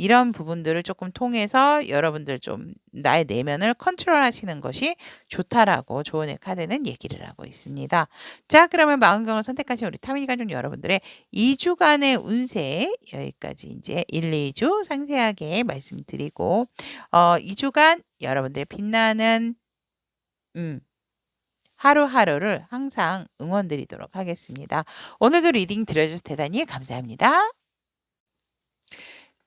이런 부분들을 조금 통해서 여러분들 좀 나의 내면을 컨트롤하시는 것이 좋다라고 조언의 카드는 얘기를 하고 있습니다. 자, 그러면 마음경을 선택하신 우리 타미니 가족 여러분들의 2주간의 운세 여기까지 이제 1, 2주 상세하게 말씀드리고 2주간 여러분들 빛나는 하루하루를 항상 응원드리도록 하겠습니다. 오늘도 리딩 들어주셔서 대단히 감사합니다.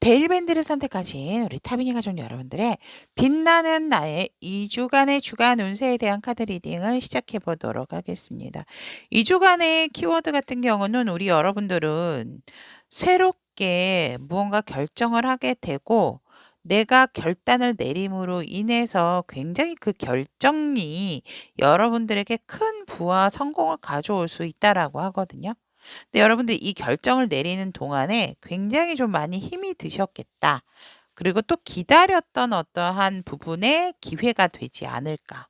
데일밴드를 선택하신 우리 타비니 가족 여러분들의 빛나는 나의 2주간의 주간 운세에 대한 카드 리딩을 시작해 보도록 하겠습니다. 2주간의 키워드 같은 경우는 우리 여러분들은 새롭게 무언가 결정을 하게 되고 내가 결단을 내림으로 인해서 굉장히 그 결정이 여러분들에게 큰 부와 성공을 가져올 수 있다라고 하거든요. 근데 여러분들이 이 결정을 내리는 동안에 굉장히 좀 많이 힘이 드셨겠다. 그리고 또 기다렸던 어떠한 부분에 기회가 되지 않을까.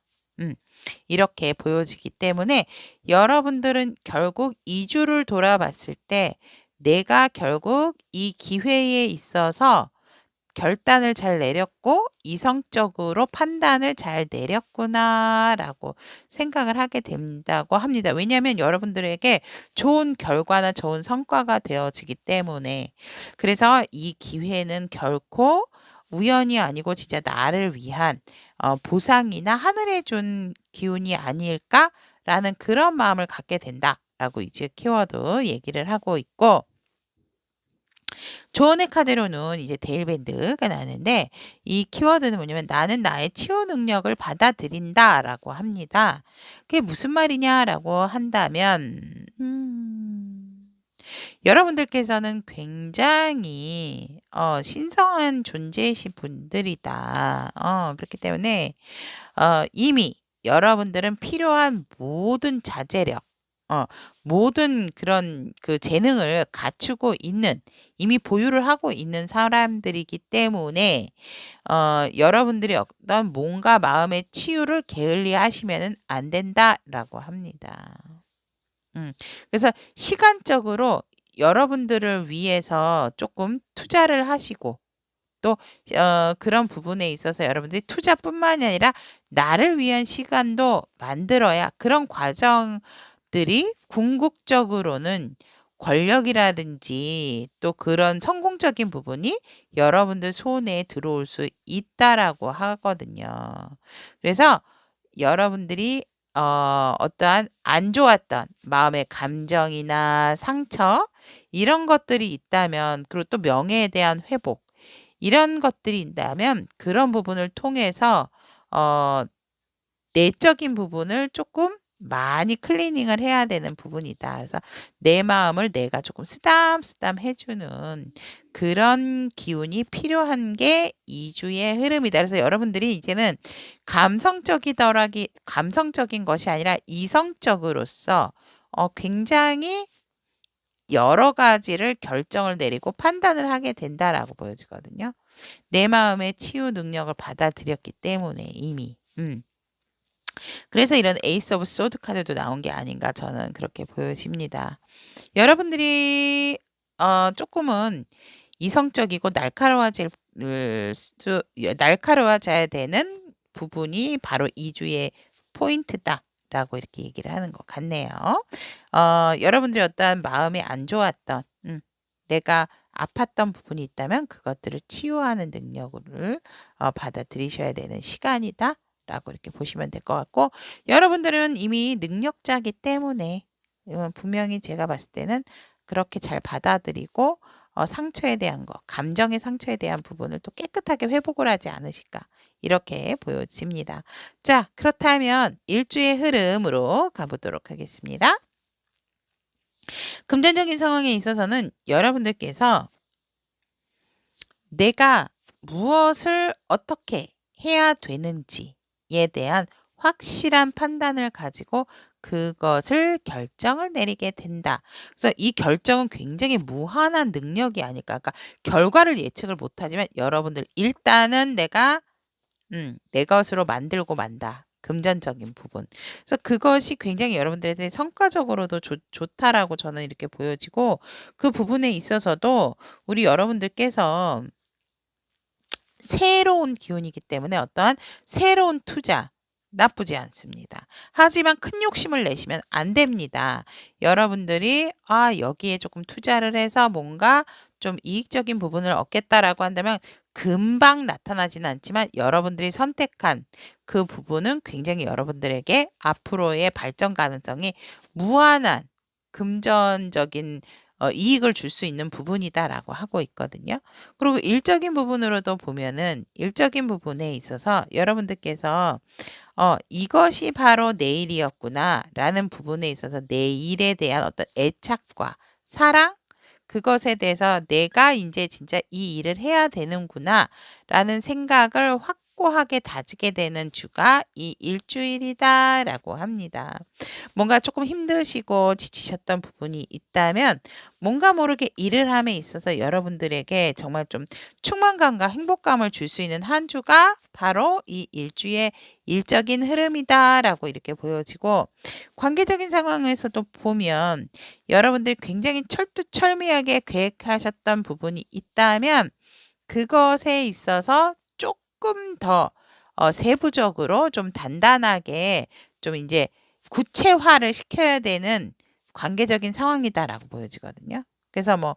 이렇게 보여지기 때문에 여러분들은 결국 2주를 돌아봤을 때 내가 결국 이 기회에 있어서 결단을 잘 내렸고 이성적으로 판단을 잘 내렸구나라고 생각을 하게 된다고 합니다. 왜냐하면 여러분들에게 좋은 결과나 좋은 성과가 되어지기 때문에 그래서 이 기회는 결코 우연이 아니고 진짜 나를 위한 보상이나 하늘에 준 기운이 아닐까라는 그런 마음을 갖게 된다라고 이제 키워드 얘기를 하고 있고 조언의 카드로는 이제 데일밴드가 나는데 이 키워드는 뭐냐면 나는 나의 치유 능력을 받아들인다라고 합니다. 그게 무슨 말이냐라고 한다면 여러분들께서는 굉장히 신성한 존재이신 분들이다. 그렇기 때문에 이미 여러분들은 필요한 모든 자제력 모든 그런 그 재능을 갖추고 있는 이미 보유를 하고 있는 사람들이기 때문에 여러분들이 어떤 뭔가 마음의 치유를 게을리하시면은 안 된다라고 합니다. 그래서 시간적으로 여러분들을 위해서 조금 투자를 하시고 또 그런 부분에 있어서 여러분들이 투자뿐만이 아니라 나를 위한 시간도 만들어야 그런 과정들이 궁극적으로는 권력이라든지 또 그런 성공적인 부분이 여러분들 손에 들어올 수 있다라고 하거든요. 그래서 여러분들이 어떠한 안 좋았던 마음의 감정이나 상처 이런 것들이 있다면 그리고 또 명예에 대한 회복 이런 것들이 있다면 그런 부분을 통해서 내적인 부분을 조금 많이 클리닝을 해야 되는 부분이다. 그래서 내 마음을 내가 조금 쓰담쓰담 해주는 그런 기운이 필요한 게 2주의 흐름이다. 그래서 여러분들이 이제는 감성적인 것이 아니라 이성적으로서 굉장히 여러 가지를 결정을 내리고 판단을 하게 된다라고 보여지거든요. 내 마음의 치유 능력을 받아들였기 때문에 이미. 그래서 이런 에이스 오브 소드 카드도 나온 게 아닌가 저는 그렇게 보여집니다. 여러분들이 조금은 이성적이고 날카로워져야 되는 부분이 바로 2주의 포인트다. 라고 이렇게 얘기를 하는 것 같네요. 여러분들이 어떠한 마음이 안 좋았던, 내가 아팠던 부분이 있다면 그것들을 치유하는 능력을 받아들이셔야 되는 시간이다 라고 이렇게 보시면 될 것 같고, 여러분들은 이미 능력자이기 때문에 분명히 제가 봤을 때는 그렇게 잘 받아들이고 상처에 대한 거, 감정의 상처에 대한 부분을 또 깨끗하게 회복을 하지 않으실까 이렇게 보여집니다. 자, 그렇다면 일주의 흐름으로 가보도록 하겠습니다. 금전적인 상황에 있어서는 여러분들께서 내가 무엇을 어떻게 해야 되는지에 대한 확실한 판단을 가지고 그것을 결정을 내리게 된다. 그래서 이 결정은 굉장히 무한한 능력이 아닐까. 그러니까 결과를 예측을 못하지만 여러분들 일단은 내가 내 것으로 만들고 만다. 금전적인 부분. 그래서 그것이 굉장히 여러분들한테 성과적으로도 좋다라고 저는 이렇게 보여지고, 그 부분에 있어서도 우리 여러분들께서 새로운 기운이기 때문에 어떠한 새로운 투자 나쁘지 않습니다. 하지만 큰 욕심을 내시면 안 됩니다. 여러분들이 여기에 조금 투자를 해서 뭔가 좀 이익적인 부분을 얻겠다라고 한다면 금방 나타나지는 않지만 여러분들이 선택한 그 부분은 굉장히 여러분들에게 앞으로의 발전 가능성이 무한한 금전적인 이익을 줄 수 있는 부분이다라고 하고 있거든요. 그리고 일적인 부분으로도 보면은 일적인 부분에 있어서 여러분들께서 이것이 바로 내 일이었구나라는 부분에 있어서 내 일에 대한 어떤 애착과 사랑, 그것에 대해서 내가 이제 진짜 이 일을 해야 되는구나라는 생각을 확고하게 다지게 되는 주가 이 일주일이다라고 합니다. 뭔가 조금 힘드시고 지치셨던 부분이 있다면 뭔가 모르게 일을 함에 있어서 여러분들에게 정말 좀 충만감과 행복감을 줄 수 있는 한 주가 바로 이 일주의 일적인 흐름이다라고 이렇게 보여지고, 관계적인 상황에서도 보면 여러분들이 굉장히 철두철미하게 계획하셨던 부분이 있다면 그것에 있어서 조금 더 세부적으로 좀 단단하게 좀 이제 구체화를 시켜야 되는 관계적인 상황이다라고 보여지거든요. 그래서 뭐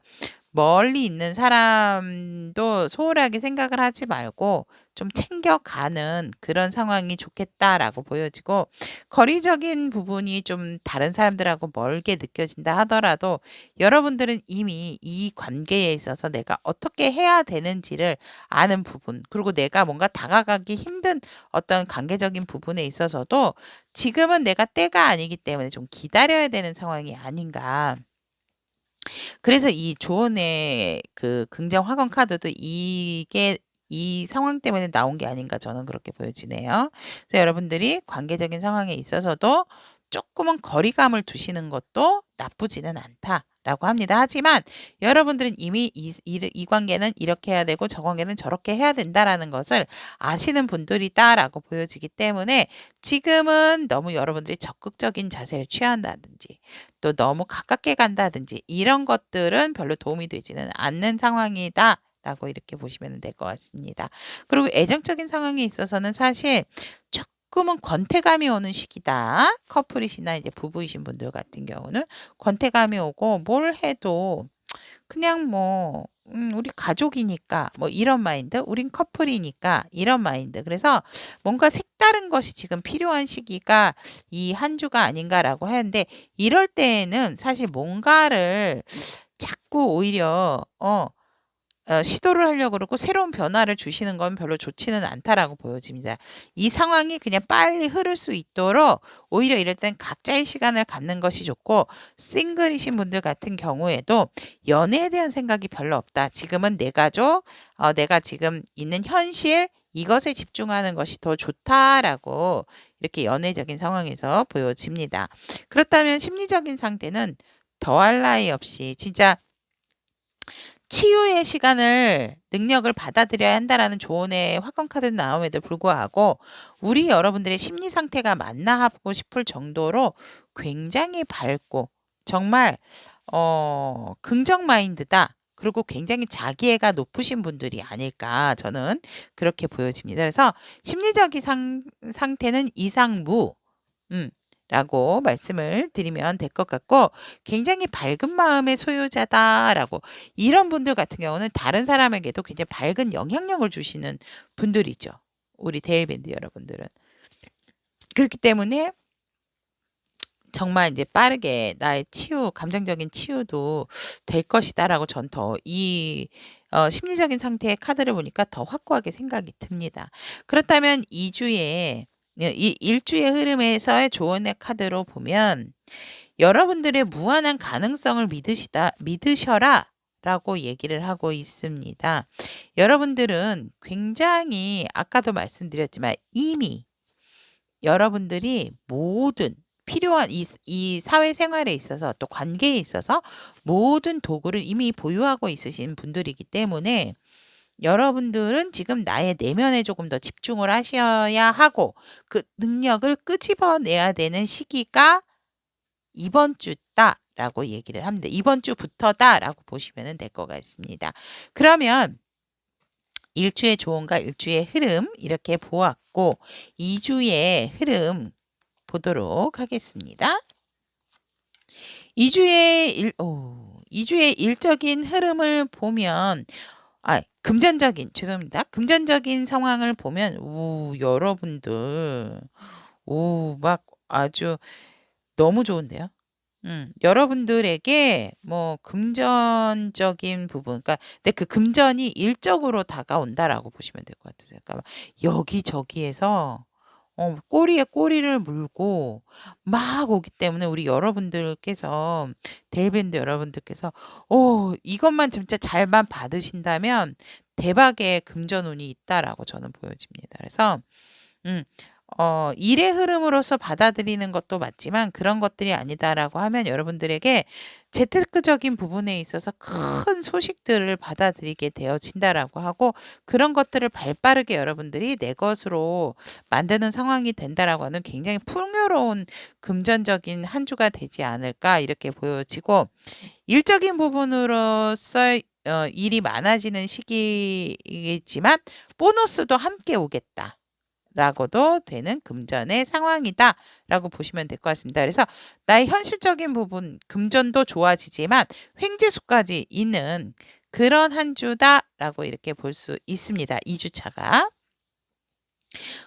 멀리 있는 사람도 소홀하게 생각을 하지 말고 좀 챙겨가는 그런 상황이 좋겠다라고 보여지고, 거리적인 부분이 좀 다른 사람들하고 멀게 느껴진다 하더라도 여러분들은 이미 이 관계에 있어서 내가 어떻게 해야 되는지를 아는 부분, 그리고 내가 뭔가 다가가기 힘든 어떤 관계적인 부분에 있어서도 지금은 내가 때가 아니기 때문에 좀 기다려야 되는 상황이 아닌가. 그래서 이 조언의 그 긍정 화건 카드도 이게 이 상황 때문에 나온 게 아닌가 저는 그렇게 보여지네요. 그래서 여러분들이 관계적인 상황에 있어서도 조금은 거리감을 두시는 것도 나쁘지는 않다라고 합니다. 하지만 여러분들은 이미 이 관계는 이렇게 해야 되고 저 관계는 저렇게 해야 된다라는 것을 아시는 분들이다라고 보여지기 때문에 지금은 너무 여러분들이 적극적인 자세를 취한다든지 또 너무 가깝게 간다든지 이런 것들은 별로 도움이 되지는 않는 상황이다. 라고 이렇게 보시면 될 것 같습니다. 그리고 애정적인 상황에 있어서는 사실 조금은 권태감이 오는 시기다. 커플이시나 이제 부부이신 분들 같은 경우는 권태감이 오고 뭘 해도 그냥 뭐 우리 가족이니까 뭐 이런 마인드, 우린 커플이니까 이런 마인드. 그래서 뭔가 색다른 것이 지금 필요한 시기가 이 한 주가 아닌가라고 하는데, 이럴 때에는 사실 뭔가를 자꾸 오히려 시도를 하려고 그러고 새로운 변화를 주시는 건 별로 좋지는 않다라고 보여집니다. 이 상황이 그냥 빨리 흐를 수 있도록 오히려 이럴 땐 각자의 시간을 갖는 것이 좋고, 싱글이신 분들 같은 경우에도 연애에 대한 생각이 별로 없다. 지금은 내 가족, 내가 지금 있는 현실 이것에 집중하는 것이 더 좋다라고 이렇게 연애적인 상황에서 보여집니다. 그렇다면 심리적인 상태는 더할 나위 없이 진짜 치유의 시간을 능력을 받아들여야 한다라는 조언의 화건 카드 나옴에도 불구하고 우리 여러분들의 심리 상태가 맞나 하고 싶을 정도로 굉장히 밝고 정말 긍정 마인드다. 그리고 굉장히 자기애가 높으신 분들이 아닐까 저는 그렇게 보여집니다. 그래서 심리적인 상태는 이상무. 라고 말씀을 드리면 될 것 같고, 굉장히 밝은 마음의 소유자다라고, 이런 분들 같은 경우는 다른 사람에게도 굉장히 밝은 영향력을 주시는 분들이죠. 우리 데일밴드 여러분들은. 그렇기 때문에 정말 이제 빠르게 나의 감정적인 치유도 될 것이다라고 전 더 심리적인 상태의 카드를 보니까 더 확고하게 생각이 듭니다. 그렇다면 2주의 이 일주의 흐름에서의 조언의 카드로 보면 여러분들의 무한한 가능성을 믿으셔라 라고 얘기를 하고 있습니다. 여러분들은 굉장히 아까도 말씀드렸지만 이미 여러분들이 모든 필요한 이 사회생활에 있어서 또 관계에 있어서 모든 도구를 이미 보유하고 있으신 분들이기 때문에 여러분들은 지금 나의 내면에 조금 더 집중을 하셔야 하고 그 능력을 끄집어내야 되는 시기가 이번 주다라고 얘기를 합니다. 이번 주부터다라고 보시면 될 것 같습니다. 그러면 1주의 조언과 1주의 흐름 이렇게 보았고 2주의 흐름 보도록 하겠습니다. 2주의 일적인 흐름을 보면 죄송합니다. 금전적인 상황을 보면 여러분들 막 아주 너무 좋은데요. 여러분들에게 뭐 금전적인 부분, 그러니까 근데 그 금전이 일적으로 다가온다라고 보시면 될 것 같으세요. 그러니까 여기저기에서 꼬리에 꼬리를 물고 막 오기 때문에 우리 여러분들께서 데일밴드 여러분들께서 이것만 진짜 잘만 받으신다면 대박의 금전운이 있다라고 저는 보여집니다. 그래서 일의 흐름으로서 받아들이는 것도 맞지만 그런 것들이 아니다라고 하면 여러분들에게 재테크적인 부분에 있어서 큰 소식들을 받아들이게 되어진다라고 하고 그런 것들을 발빠르게 여러분들이 내 것으로 만드는 상황이 된다라고 하는 굉장히 풍요로운 금전적인 한 주가 되지 않을까 이렇게 보여지고 일적인 부분으로서 일이 많아지는 시기이지만 보너스도 함께 오겠다. 라고도 되는 금전의 상황이다라고 보시면 될 것 같습니다. 그래서 나의 현실적인 부분 금전도 좋아지지만 횡재수까지 있는 그런 한 주다라고 이렇게 볼 수 있습니다. 2주차가.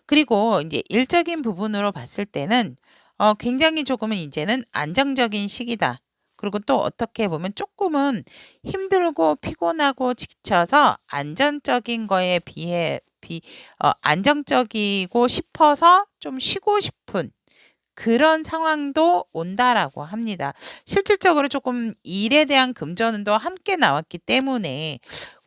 그리고 이제 일적인 부분으로 봤을 때는 굉장히 조금은 이제는 안정적인 시기다. 그리고 또 어떻게 보면 조금은 힘들고 피곤하고 지쳐서 안정적인 거에 비해 안정적이고 싶어서 좀 쉬고 싶은 그런 상황도 온다라고 합니다. 실질적으로 조금 일에 대한 금전운도 함께 나왔기 때문에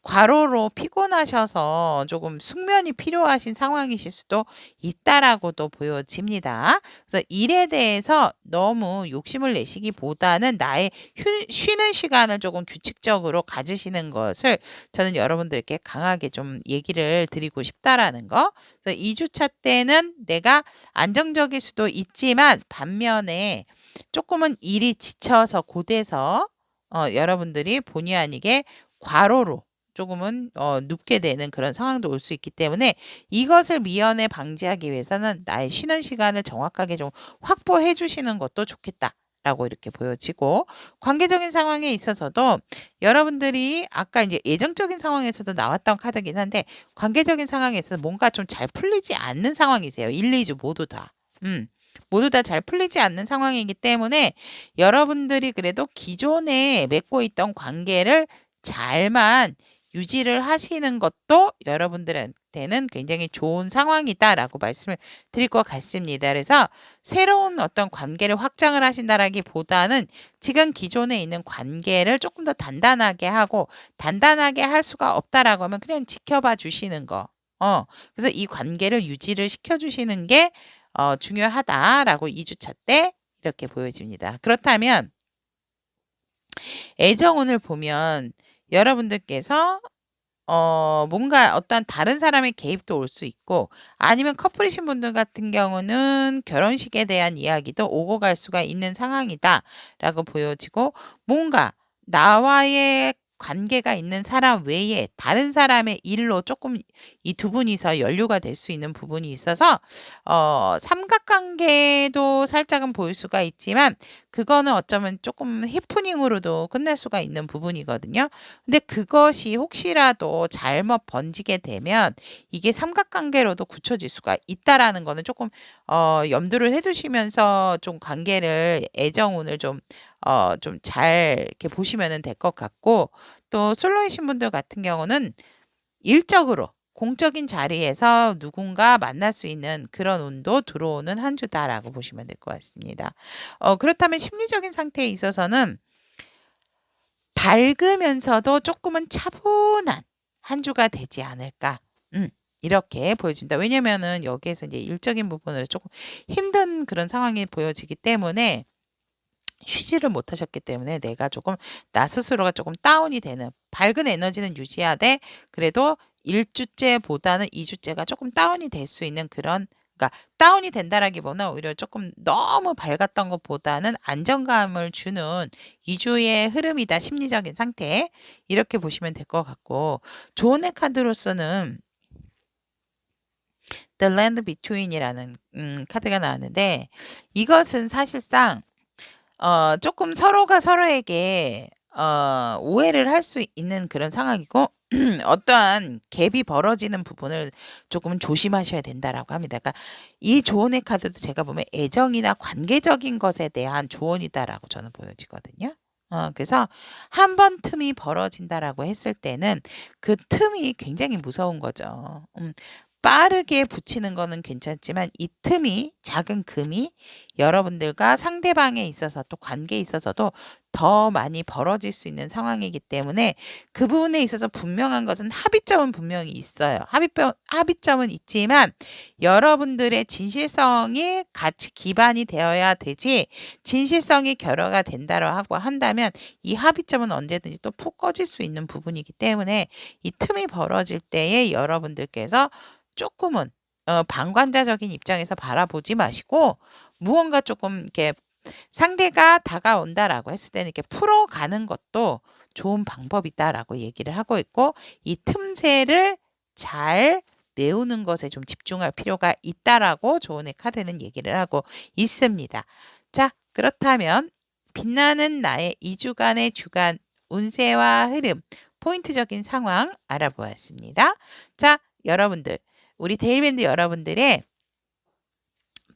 과로로 피곤하셔서 조금 숙면이 필요하신 상황이실 수도 있다라고도 보여집니다. 그래서 일에 대해서 너무 욕심을 내시기보다는 나의 쉬는 시간을 조금 규칙적으로 가지시는 것을 저는 여러분들께 강하게 좀 얘기를 드리고 싶다라는 거. 그래서 2주차 때는 내가 안정적일 수도 있지만 반면에 조금은 일이 지쳐서 고돼서 여러분들이 본의 아니게 과로로 조금은 눕게 되는 그런 상황도 올 수 있기 때문에 이것을 미연에 방지하기 위해서는 나의 쉬는 시간을 정확하게 좀 확보해 주시는 것도 좋겠다라고 이렇게 보여지고 관계적인 상황에 있어서도 여러분들이 아까 이제 예정적인 상황에서도 나왔던 카드긴 한데 관계적인 상황에서 뭔가 좀 잘 풀리지 않는 상황이세요. 1, 2주 모두 다. 모두 다 잘 풀리지 않는 상황이기 때문에 여러분들이 그래도 기존에 맺고 있던 관계를 잘만 유지를 하시는 것도 여러분들한테는 굉장히 좋은 상황이다라고 말씀을 드릴 것 같습니다. 그래서 새로운 어떤 관계를 확장을 하신다라기보다는 지금 기존에 있는 관계를 조금 더 단단하게 하고 단단하게 할 수가 없다라고 하면 그냥 지켜봐 주시는 거. 그래서 이 관계를 유지를 시켜주시는 게 중요하다라고 2주차 때 이렇게 보여집니다. 그렇다면 애정운을 보면 여러분들께서 뭔가 어떤 다른 사람의 개입도 올 수 있고 아니면 커플이신 분들 같은 경우는 결혼식에 대한 이야기도 오고 갈 수가 있는 상황이다라고 보여지고 뭔가 나와의 관계가 있는 사람 외에 다른 사람의 일로 조금 이 두 분이서 연루가 될 수 있는 부분이 있어서 삼각관계도 살짝은 보일 수가 있지만 그거는 어쩌면 조금 해프닝으로도 끝날 수가 있는 부분이거든요. 근데 그것이 혹시라도 잘못 번지게 되면 이게 삼각관계로도 굳혀질 수가 있다라는 거는 조금 염두를 해 두시면서 좀 관계를 애정운을 좀 잘 이렇게 보시면은 될 것 같고 또 솔로이신 분들 같은 경우는 일적으로 공적인 자리에서 누군가 만날 수 있는 그런 운도 들어오는 한 주다라고 보시면 될 것 같습니다. 그렇다면 심리적인 상태에 있어서는 밝으면서도 조금은 차분한 한 주가 되지 않을까. 이렇게 보여집니다. 왜냐면은 여기에서 이제 일적인 부분을 조금 힘든 그런 상황이 보여지기 때문에 쉬지를 못하셨기 때문에 내가 조금 나 스스로가 조금 다운이 되는 밝은 에너지는 유지하되 그래도 1주째보다는 2주째가 조금 다운이 될 수 있는 그런 그러니까 다운이 된다라기보다는 오히려 조금 너무 밝았던 것보다는 안정감을 주는 2주의 흐름이다. 심리적인 상태. 이렇게 보시면 될 것 같고 조언의 카드로서는 The Land Between이라는 카드가 나왔는데 이것은 사실상 조금 서로가 서로에게 오해를 할 수 있는 그런 상황이고 어떠한 갭이 벌어지는 부분을 조금 조심하셔야 된다라고 합니다. 그러니까 이 조언의 카드도 제가 보면 애정이나 관계적인 것에 대한 조언이다라고 저는 보여지거든요. 그래서 한 번 틈이 벌어진다라고 했을 때는 그 틈이 굉장히 무서운 거죠. 빠르게 붙이는 거는 괜찮지만 이 틈이 작은 금이 여러분들과 상대방에 있어서 또 관계에 있어서도 더 많이 벌어질 수 있는 상황이기 때문에 그 부분에 있어서 분명한 것은 합의점은 분명히 있어요. 합의점은 있지만 여러분들의 진실성이 같이 기반이 되어야 되지 진실성이 결여가 된다고 한다면 이 합의점은 언제든지 또 푹 꺼질 수 있는 부분이기 때문에 이 틈이 벌어질 때에 여러분들께서 조금은 방관자적인 입장에서 바라보지 마시고 무언가 조금 이렇게 상대가 다가온다라고 했을 때는 이렇게 풀어가는 것도 좋은 방법이다라고 얘기를 하고 있고 이 틈새를 잘 메우는 것에 좀 집중할 필요가 있다라고 조언의 카드는 얘기를 하고 있습니다. 자, 그렇다면 빛나는 나의 2주간의 주간 운세와 흐름, 포인트적인 상황 알아보았습니다. 자, 여러분들 우리 데일밴드 여러분들의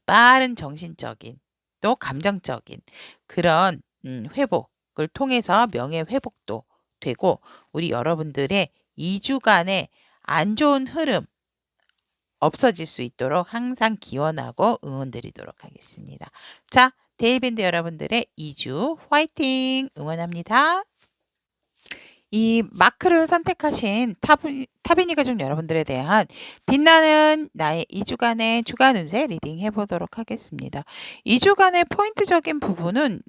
빠른 정신적인 또 감정적인 그런 회복을 통해서 명예 회복도 되고 우리 여러분들의 2주간의 안 좋은 흐름 없어질 수 있도록 항상 기원하고 응원드리도록 하겠습니다. 자, 데일밴드 여러분들의 2주 화이팅 응원합니다. 이 마크를 선택하신 타비니 가족 여러분들에 대한 빛나는 나의 2주간의 주간 운세 리딩 해보도록 하겠습니다. 2주간의 포인트적인 부분은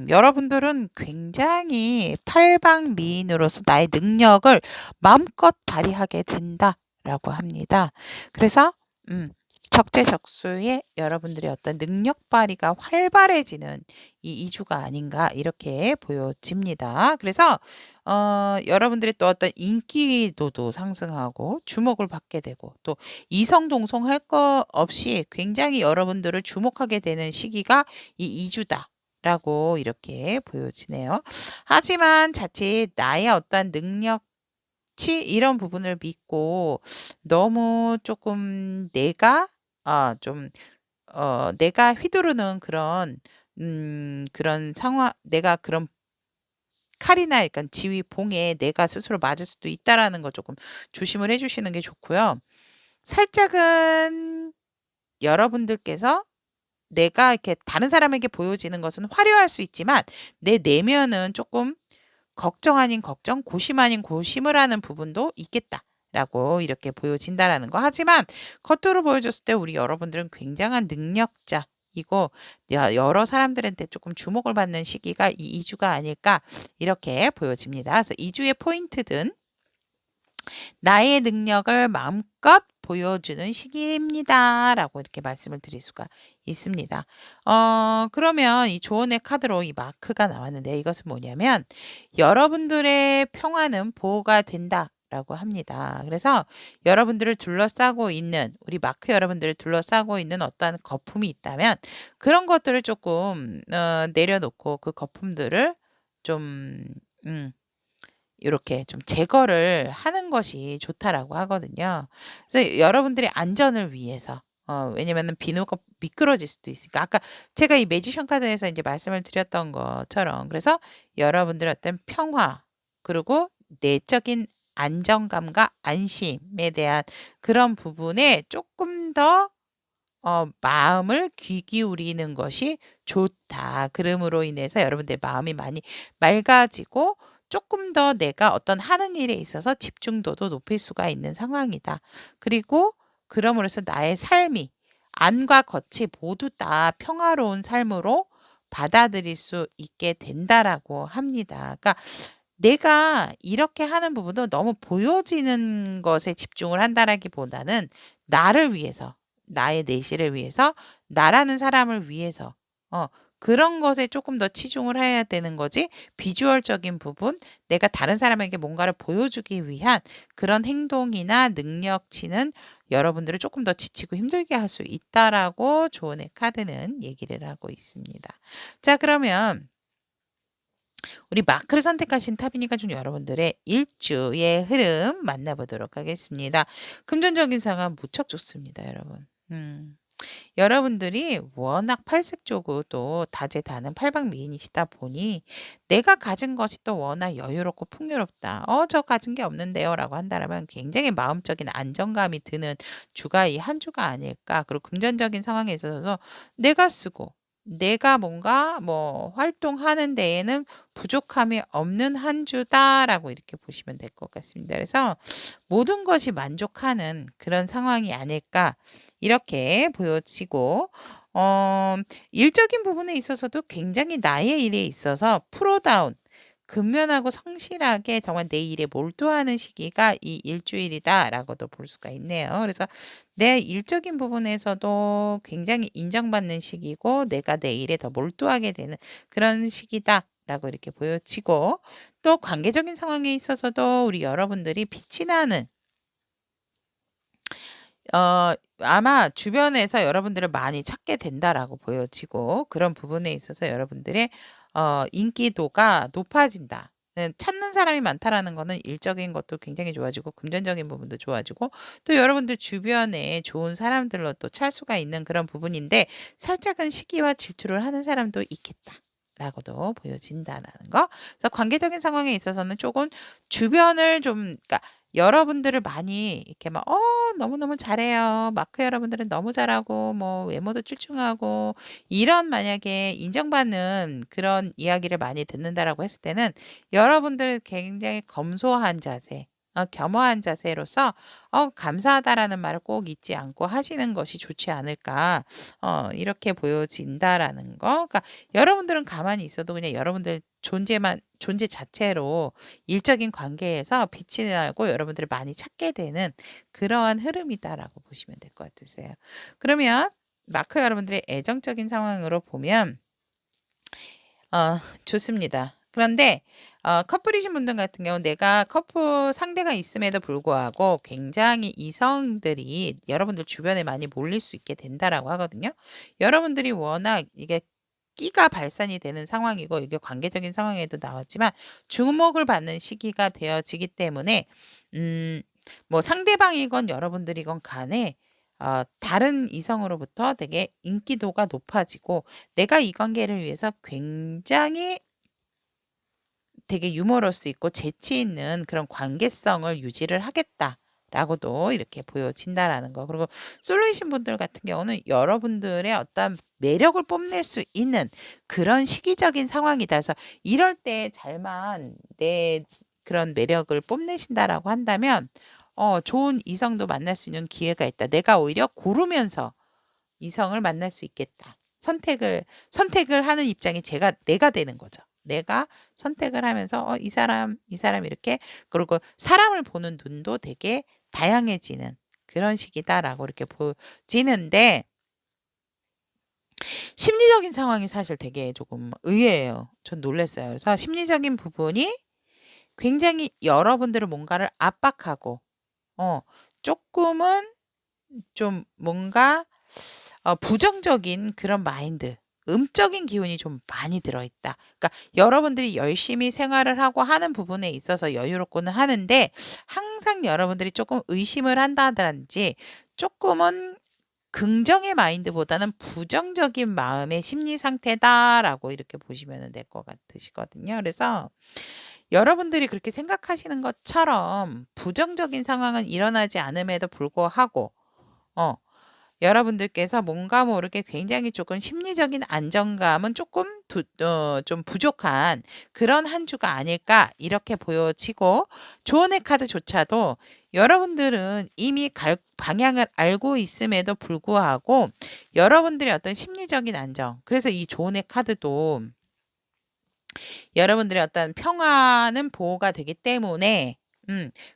여러분들은 굉장히 팔방미인으로서 나의 능력을 마음껏 발휘하게 된다라고 합니다. 그래서 적재적소에 여러분들의 어떤 능력 발휘가 활발해지는 이 2주가 아닌가 이렇게 보여집니다. 그래서 여러분들의 또 어떤 인기도도 상승하고 주목을 받게 되고 또 이성동성할 것 없이 굉장히 여러분들을 주목하게 되는 시기가 이 2주다라고 이렇게 보여지네요. 하지만 자칫 나의 어떤 능력 이런 부분을 믿고 너무 조금 내가 휘두르는 그런 상황 내가 그런 칼이나 그러니까 지휘 봉에 내가 스스로 맞을 수도 있다라는 거 조금 조심을 해 주시는 게 좋고요. 살짝은 여러분들께서 내가 이렇게 다른 사람에게 보여지는 것은 화려할 수 있지만 내 내면은 조금 걱정 아닌 걱정, 고심 아닌 고심을 하는 부분도 있겠다라고 이렇게 보여진다라는 거. 하지만 겉으로 보여줬을 때 우리 여러분들은 굉장한 능력자이고 여러 사람들한테 조금 주목을 받는 시기가 이 2주가 아닐까 이렇게 보여집니다. 그래서 2주의 포인트든 나의 능력을 마음껏 보여주는 시기입니다라고 이렇게 말씀을 드릴 수가 있습니다. 그러면 이 조언의 카드로 이 마크가 나왔는데 이것은 뭐냐면 여러분들의 평화는 보호가 된다라고 합니다. 그래서 여러분들을 둘러싸고 있는 우리 마크 여러분들을 둘러싸고 있는 어떠한 거품이 있다면 그런 것들을 조금 내려놓고 그 거품들을 좀 요렇게 좀 제거를 하는 것이 좋다라고 하거든요. 그래서 여러분들의 안전을 위해서 왜냐면은 비누가 미끄러질 수도 있으니까 아까 제가 이 매지션 카드에서 인제 말씀을 드렸던 것처럼 그래서 여러분들의 어떤 평화 그리고 내적인 안정감과 안심에 대한 그런 부분에 쪼끔 더 마음을 귀 기울이는 것이 좋다. 그럼으로 인해서 여러분들의 마음이 많이 맑아지고 쪼끔 더 내가 어떤 하는 일에 있어서 집중도도 높일 수가 있는 상황이다. 그리고 그럼으로써 나의 삶이 안과 겉이 모두 다 평화로운 삶으로 받아들일 수 있게 된다라고 합니다. 그러니까 내가 이렇게 하는 부분도 너무 보여지는 것에 집중을 한다라기보다는 나를 위해서, 나의 내실을 위해서, 나라는 사람을 위해서 그런 것에 조금 더 치중을 해야 되는 거지 비주얼적인 부분, 내가 다른 사람에게 뭔가를 보여주기 위한 그런 행동이나 능력치는 여러분들을 조금 더 지치고 힘들게 할 수 있다라고 조언의 카드는 얘기를 하고 있습니다. 자, 그러면 우리 마크를 선택하신 타비니가 중 여러분들의 일주의 흐름 만나보도록 하겠습니다. 금전적인 상황 무척 좋습니다, 여러분. 여러분들이 워낙 팔색조고 또 다재다능 팔방미인이시다 보니 내가 가진 것이 또 워낙 여유롭고 풍요롭다. 저 가진 게 없는데요라고 한다면 굉장히 마음적인 안정감이 드는 주가 이 한 주가 아닐까. 그리고 금전적인 상황에 있어서 내가 쓰고 내가 뭔가 뭐 활동하는 데에는 부족함이 없는 한 주다라고 이렇게 보시면 될 것 같습니다. 그래서 모든 것이 만족하는 그런 상황이 아닐까 이렇게 보여지고 일적인 부분에 있어서도 굉장히 나의 일에 있어서 프로다운 근면하고 성실하게 정말 내 일에 몰두하는 시기가 이 일주일이다라고도 볼 수가 있네요. 그래서 내 일적인 부분에서도 굉장히 인정받는 시기고 내가 내 일에 더 몰두하게 되는 그런 시기다라고 이렇게 보여지고 또 관계적인 상황에 있어서도 우리 여러분들이 빛이 나는 아마 주변에서 여러분들을 많이 찾게 된다라고 보여지고 그런 부분에 있어서 여러분들의 인기도가 높아진다. 찾는 사람이 많다라는 거는 일적인 것도 굉장히 좋아지고 금전적인 부분도 좋아지고 또 여러분들 주변에 좋은 사람들로 또 찰 수가 있는 그런 부분인데 살짝은 시기와 질투를 하는 사람도 있겠다라고도 보여진다라는 거. 그래서 관계적인 상황에 있어서는 조금 주변을 좀 그러니까 여러분들을 많이 이렇게 막 너무너무 잘해요. 마크 여러분들은 너무 잘하고 뭐 외모도 출중하고 이런 만약에 인정받는 그런 이야기를 많이 듣는다라고 했을 때는 여러분들 굉장히 검소한 자세, 겸허한 자세로서 감사하다라는 말을 꼭 잊지 않고 하시는 것이 좋지 않을까. 이렇게 보여진다라는 거. 그러니까 여러분들은 가만히 있어도 그냥 여러분들 존재 자체로 일적인 관계에서 빛이 나고 여러분들을 많이 찾게 되는 그러한 흐름이다라고 보시면 될 것 같으세요. 그러면 마크 여러분들의 애정적인 상황으로 보면 좋습니다. 그런데 커플이신 분들 같은 경우는 내가 커플 상대가 있음에도 불구하고 굉장히 이성들이 여러분들 주변에 많이 몰릴 수 있게 된다라고 하거든요. 여러분들이 워낙 이게 끼가 발산이 되는 상황이고 이게 관계적인 상황에도 나왔지만 주목을 받는 시기가 되어지기 때문에 뭐 상대방이건 여러분들이건 간에 다른 이성으로부터 되게 인기도가 높아지고 내가 이 관계를 위해서 굉장히 되게 유머러스 있고 재치 있는 그런 관계성을 유지를 하겠다라고도 이렇게 보여진다라는 거. 그리고 솔로이신 분들 같은 경우는 여러분들의 어떤 매력을 뽐낼 수 있는 그런 시기적인 상황이다. 그래서 이럴 때 잘만 내 그런 매력을 뽐내신다라고 한다면 좋은 이성도 만날 수 있는 기회가 있다. 내가 오히려 고르면서 이성을 만날 수 있겠다. 선택을 하는 입장이 내가 되는 거죠. 내가 선택을 하면서 이 사람 이렇게 그리고 사람을 보는 눈도 되게 다양해지는 그런 시기다라고 이렇게 보지는데 심리적인 상황이 사실 되게 조금 의외예요. 전 놀랐어요. 그래서 심리적인 부분이 굉장히 여러분들을 뭔가를 압박하고 어 쪼끔은 좀 뭔가 부정적인 그런 마인드, 음적인 기운이 좀 많이 들어있다. 그러니까 여러분들이 열심히 생활을 하고 하는 부분에 있어서 여유롭고는 하는데 항상 여러분들이 조금 의심을 한다든지 조금은 긍정의 마인드보다는 부정적인 마음의 심리 상태다라고 이렇게 보시면 될 것 같으시거든요. 그래서 여러분들이 그렇게 생각하시는 것처럼 부정적인 상황은 일어나지 않음에도 불구하고 어 여러분들께서 뭔가 모르게 굉장히 조금 심리적인 안정감은 조금 좀 부족한 그런 한 주가 아닐까 이렇게 보여지고 조언의 카드조차도 여러분들은 이미 갈 방향을 알고 있음에도 불구하고 여러분들의 어떤 심리적인 안정 그래서 이 조언의 카드도 여러분들의 어떤 평화는 보호가 되기 때문에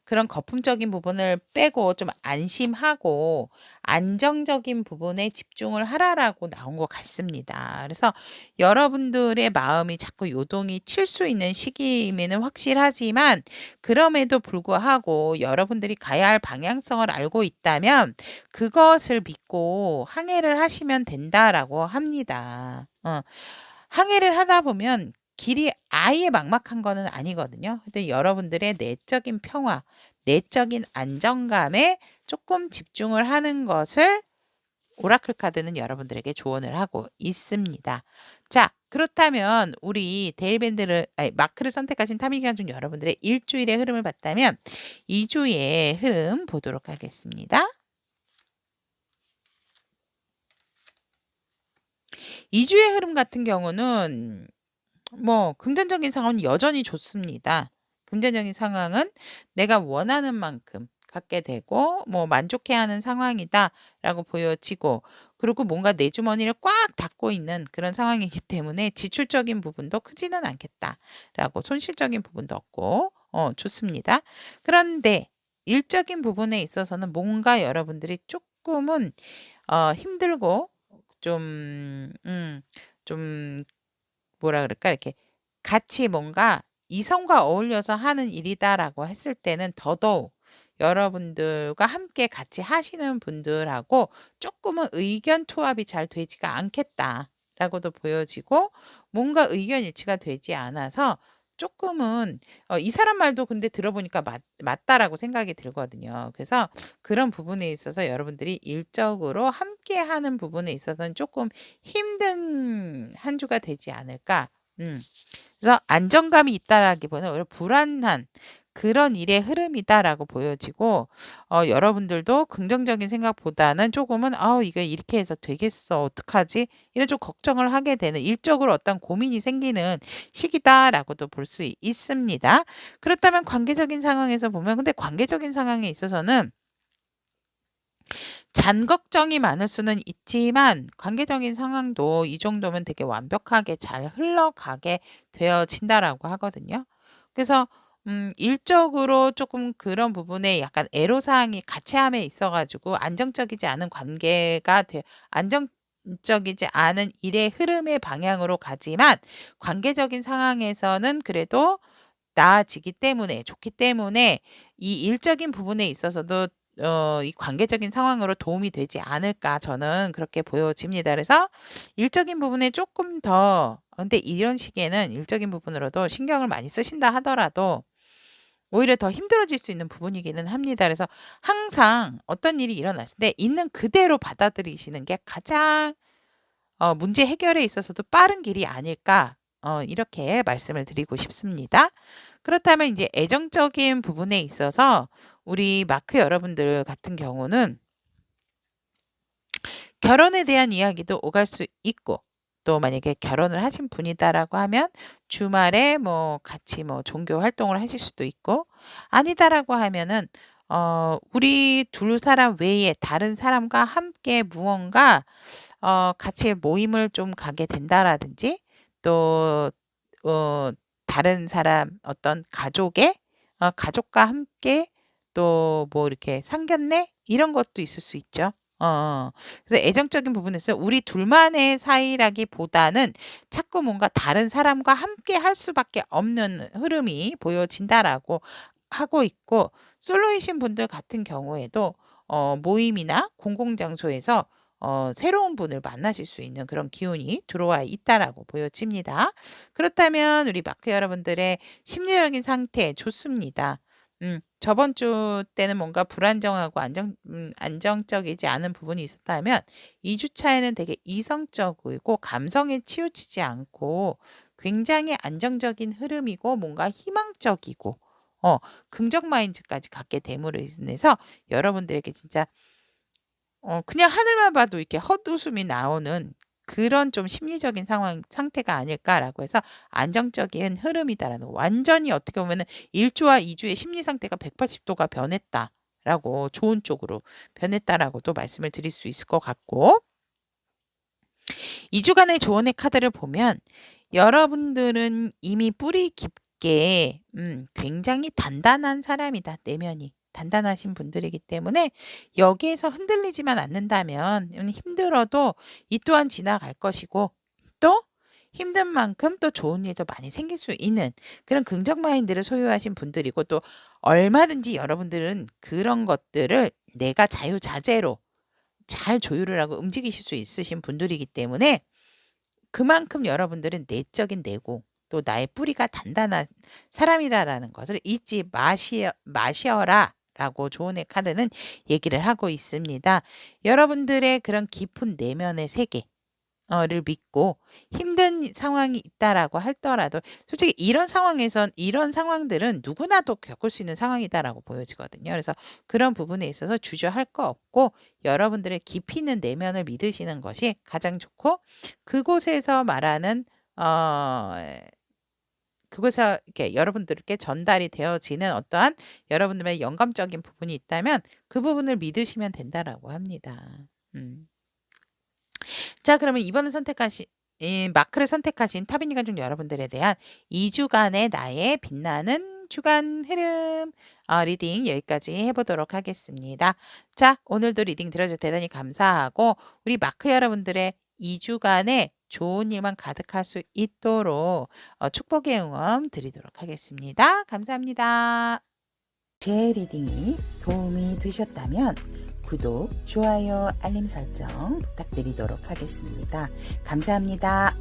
그런 거품적인 부분을 빼고 좀 안심하고 안정적인 부분에 집중을 하라라고 나온 것 같습니다. 그래서 여러분들의 마음이 자꾸 요동이 칠 수 있는 시기임에는 확실하지만 그럼에도 불구하고 여러분들이 가야 할 방향성을 알고 있다면 그것을 믿고 항해를 하시면 된다라고 합니다. 항해를 하다 보면 길이 아예 막막한 거는 아니거든요. 근데 여러분들의 내적인 평화, 내적인 안정감에 조금 집중을 하는 것을 오라클 카드는 여러분들에게 조언을 하고 있습니다. 자, 그렇다면 우리 데일밴드를 아니 마크를 선택하신 타미기관 중 여러분들의 일주일의 흐름을 봤다면 2주의 흐름 보도록 하겠습니다. 2주의 흐름 같은 경우는 뭐 금전적인 상황은 여전히 좋습니다. 금전적인 상황은 내가 원하는 만큼 갖게 되고 뭐 만족해하는 상황이다라고 보여지고 그리고 뭔가 내 주머니를 꽉 닫고 있는 그런 상황이기 때문에 지출적인 부분도 크지는 않겠다라고 손실적인 부분도 없고 좋습니다. 그런데 일적인 부분에 있어서는 뭔가 여러분들이 조금은 힘들고 좀 뭐라 그럴까? 이렇게 같이 뭔가 이성과 어울려서 하는 일이다라고 했을 때는 더더욱 여러분들과 함께 같이 하시는 분들하고 조금은 의견 투합이 잘 되지가 않겠다라고도 보여지고 뭔가 의견 일치가 되지 않아서 조금은 이 사람 말도 근데 들어보니까 맞다라고 생각이 들거든요. 그래서 그런 부분에 있어서 여러분들이 일적으로 함께 하는 부분에 있어서는 조금 힘든 한 주가 되지 않을까. 그래서 안정감이 있다라기보다는 오히려 불안한 그런 일의 흐름이다라고 보여지고 여러분들도 긍정적인 생각보다는 조금은 '아우 이거 이렇게 해서 되겠어. 어떡하지?' 이런 좀 걱정을 하게 되는 일적으로 어떤 고민이 생기는 시기다라고도 볼 수 있습니다. 그렇다면 관계적인 상황에서 보면 근데 관계적인 상황에 있어서는 잔 걱정이 많을 수는 있지만 관계적인 상황도 이 정도면 되게 완벽하게 잘 흘러가게 되어진다라고 하거든요. 그래서 일적으로 조금 그런 부분에 약간 애로사항이 가체함에 있어 가지고 안정적이지 않은 관계가 안정적이지 않은 일의 흐름의 방향으로 가지만 관계적인 상황에서는 그래도 나아지기 때문에 좋기 때문에 이 일적인 부분에 있어서도 이 관계적인 상황으로 도움이 되지 않을까 저는 그렇게 보여집니다. 그래서 일적인 부분에 조금 더 근데 이런 시기에는 일적인 부분으로도 신경을 많이 쓰신다 하더라도 오히려 더 힘들어질 수 있는 부분이기는 합니다. 그래서 항상 어떤 일이 일어났을 때 있는 그대로 받아들이시는 게 가장 문제 해결에 있어서도 빠른 길이 아닐까 이렇게 말씀을 드리고 싶습니다. 그렇다면 이제 애정적인 부분에 있어서 우리 마크 여러분들 같은 경우는 결혼에 대한 이야기도 오갈 수 있고 또 만약에 결혼을 하신 분이다라고 하면 주말에 뭐 같이 뭐 종교 활동을 하실 수도 있고 아니다라고 하면은 우리 둘 사람 외에 다른 사람과 함께 무언가 같이 모임을 좀 가게 된다라든지 또 어 다른 사람 어떤 가족의 가족과 함께 또 뭐 이렇게 상견례 이런 것도 있을 수 있죠. 그래서 애정적인 부분에서 우리 둘만의 사이라기보다는 자꾸 뭔가 다른 사람과 함께 할 수밖에 없는 흐름이 보여진다라고 하고 있고, 솔로이신 분들 같은 경우에도 모임이나 공공장소에서 새로운 분을 만나실 수 있는 그런 기운이 들어와 있다라고 보여집니다. 그렇다면 우리 마크 여러분들의 심리적인 상태 좋습니다. 저번 주 때는 뭔가 불안정하고 안정적이지 않은 부분이 있었다면 2주 차에는 되게 이성적이고 감성에 치우치지 않고 굉장히 안정적인 흐름이고 뭔가 희망적이고 긍정 마인드까지 갖게 됨으로 인해서 여러분들에게 진짜 그냥 하늘만 봐도 이렇게 헛웃음이 나오는 그런 좀 심리적인 상태가 아닐까라고 해서 안정적인 흐름이다라는, 완전히 어떻게 보면은 1주와 2주의 심리 상태가 180도가 변했다라고, 좋은 쪽으로 변했다라고도 말씀을 드릴 수 있을 것 같고, 2주간의 조언의 카드를 보면 여러분들은 이미 뿌리 깊게 굉장히 단단한 사람이다. 내면이 단단하신 분들이기 때문에 여기에서 흔들리지만 않는다면 힘들어도 이 또한 지나갈 것이고, 또 힘든 만큼 또 좋은 일도 많이 생길 수 있는 그런 긍정 마인드를 소유하신 분들이고, 또 얼마든지 여러분들은 그런 것들을 내가 자유자재로 잘 조율을 하고 움직이실 수 있으신 분들이기 때문에 그만큼 여러분들은 내적인 내공, 또 나의 뿌리가 단단한 사람이라는 것을 잊지 마셔라라고 조언의 카드는 얘기를 하고 있습니다. 여러분들의 그런 깊은 내면의 세계 를 믿고 힘든 상황이 있다라고 하더라도, 솔직히 이런 상황들은 누구나도 겪을 수 있는 상황이다라고 보여지거든요. 그래서 그런 부분에 있어서 주저할 거 없고 여러분들의 깊이 있는 내면을 믿으시는 것이 가장 좋고, 그곳에서 말하는 그곳에서 이렇게 여러분들께 전달이 되어지는 어떠한 여러분들의 영감적인 부분이 있다면 그 부분을 믿으시면 된다라고 합니다. 자, 그러면 이번에 이 마크를 선택하신 타비니 가족 여러분들에 대한 2주간의 나의 빛나는 주간 흐름 리딩 여기까지 해보도록 하겠습니다. 자, 오늘도 리딩 들어줘서 대단히 감사하고, 우리 마크 여러분들의 2주간의 좋은 일만 가득할 수 있도록 축복의 응원 드리도록 하겠습니다. 감사합니다. 제 리딩이 도움이 되셨다면 구독, 좋아요, 알림 설정 부탁드리도록 하겠습니다. 감사합니다.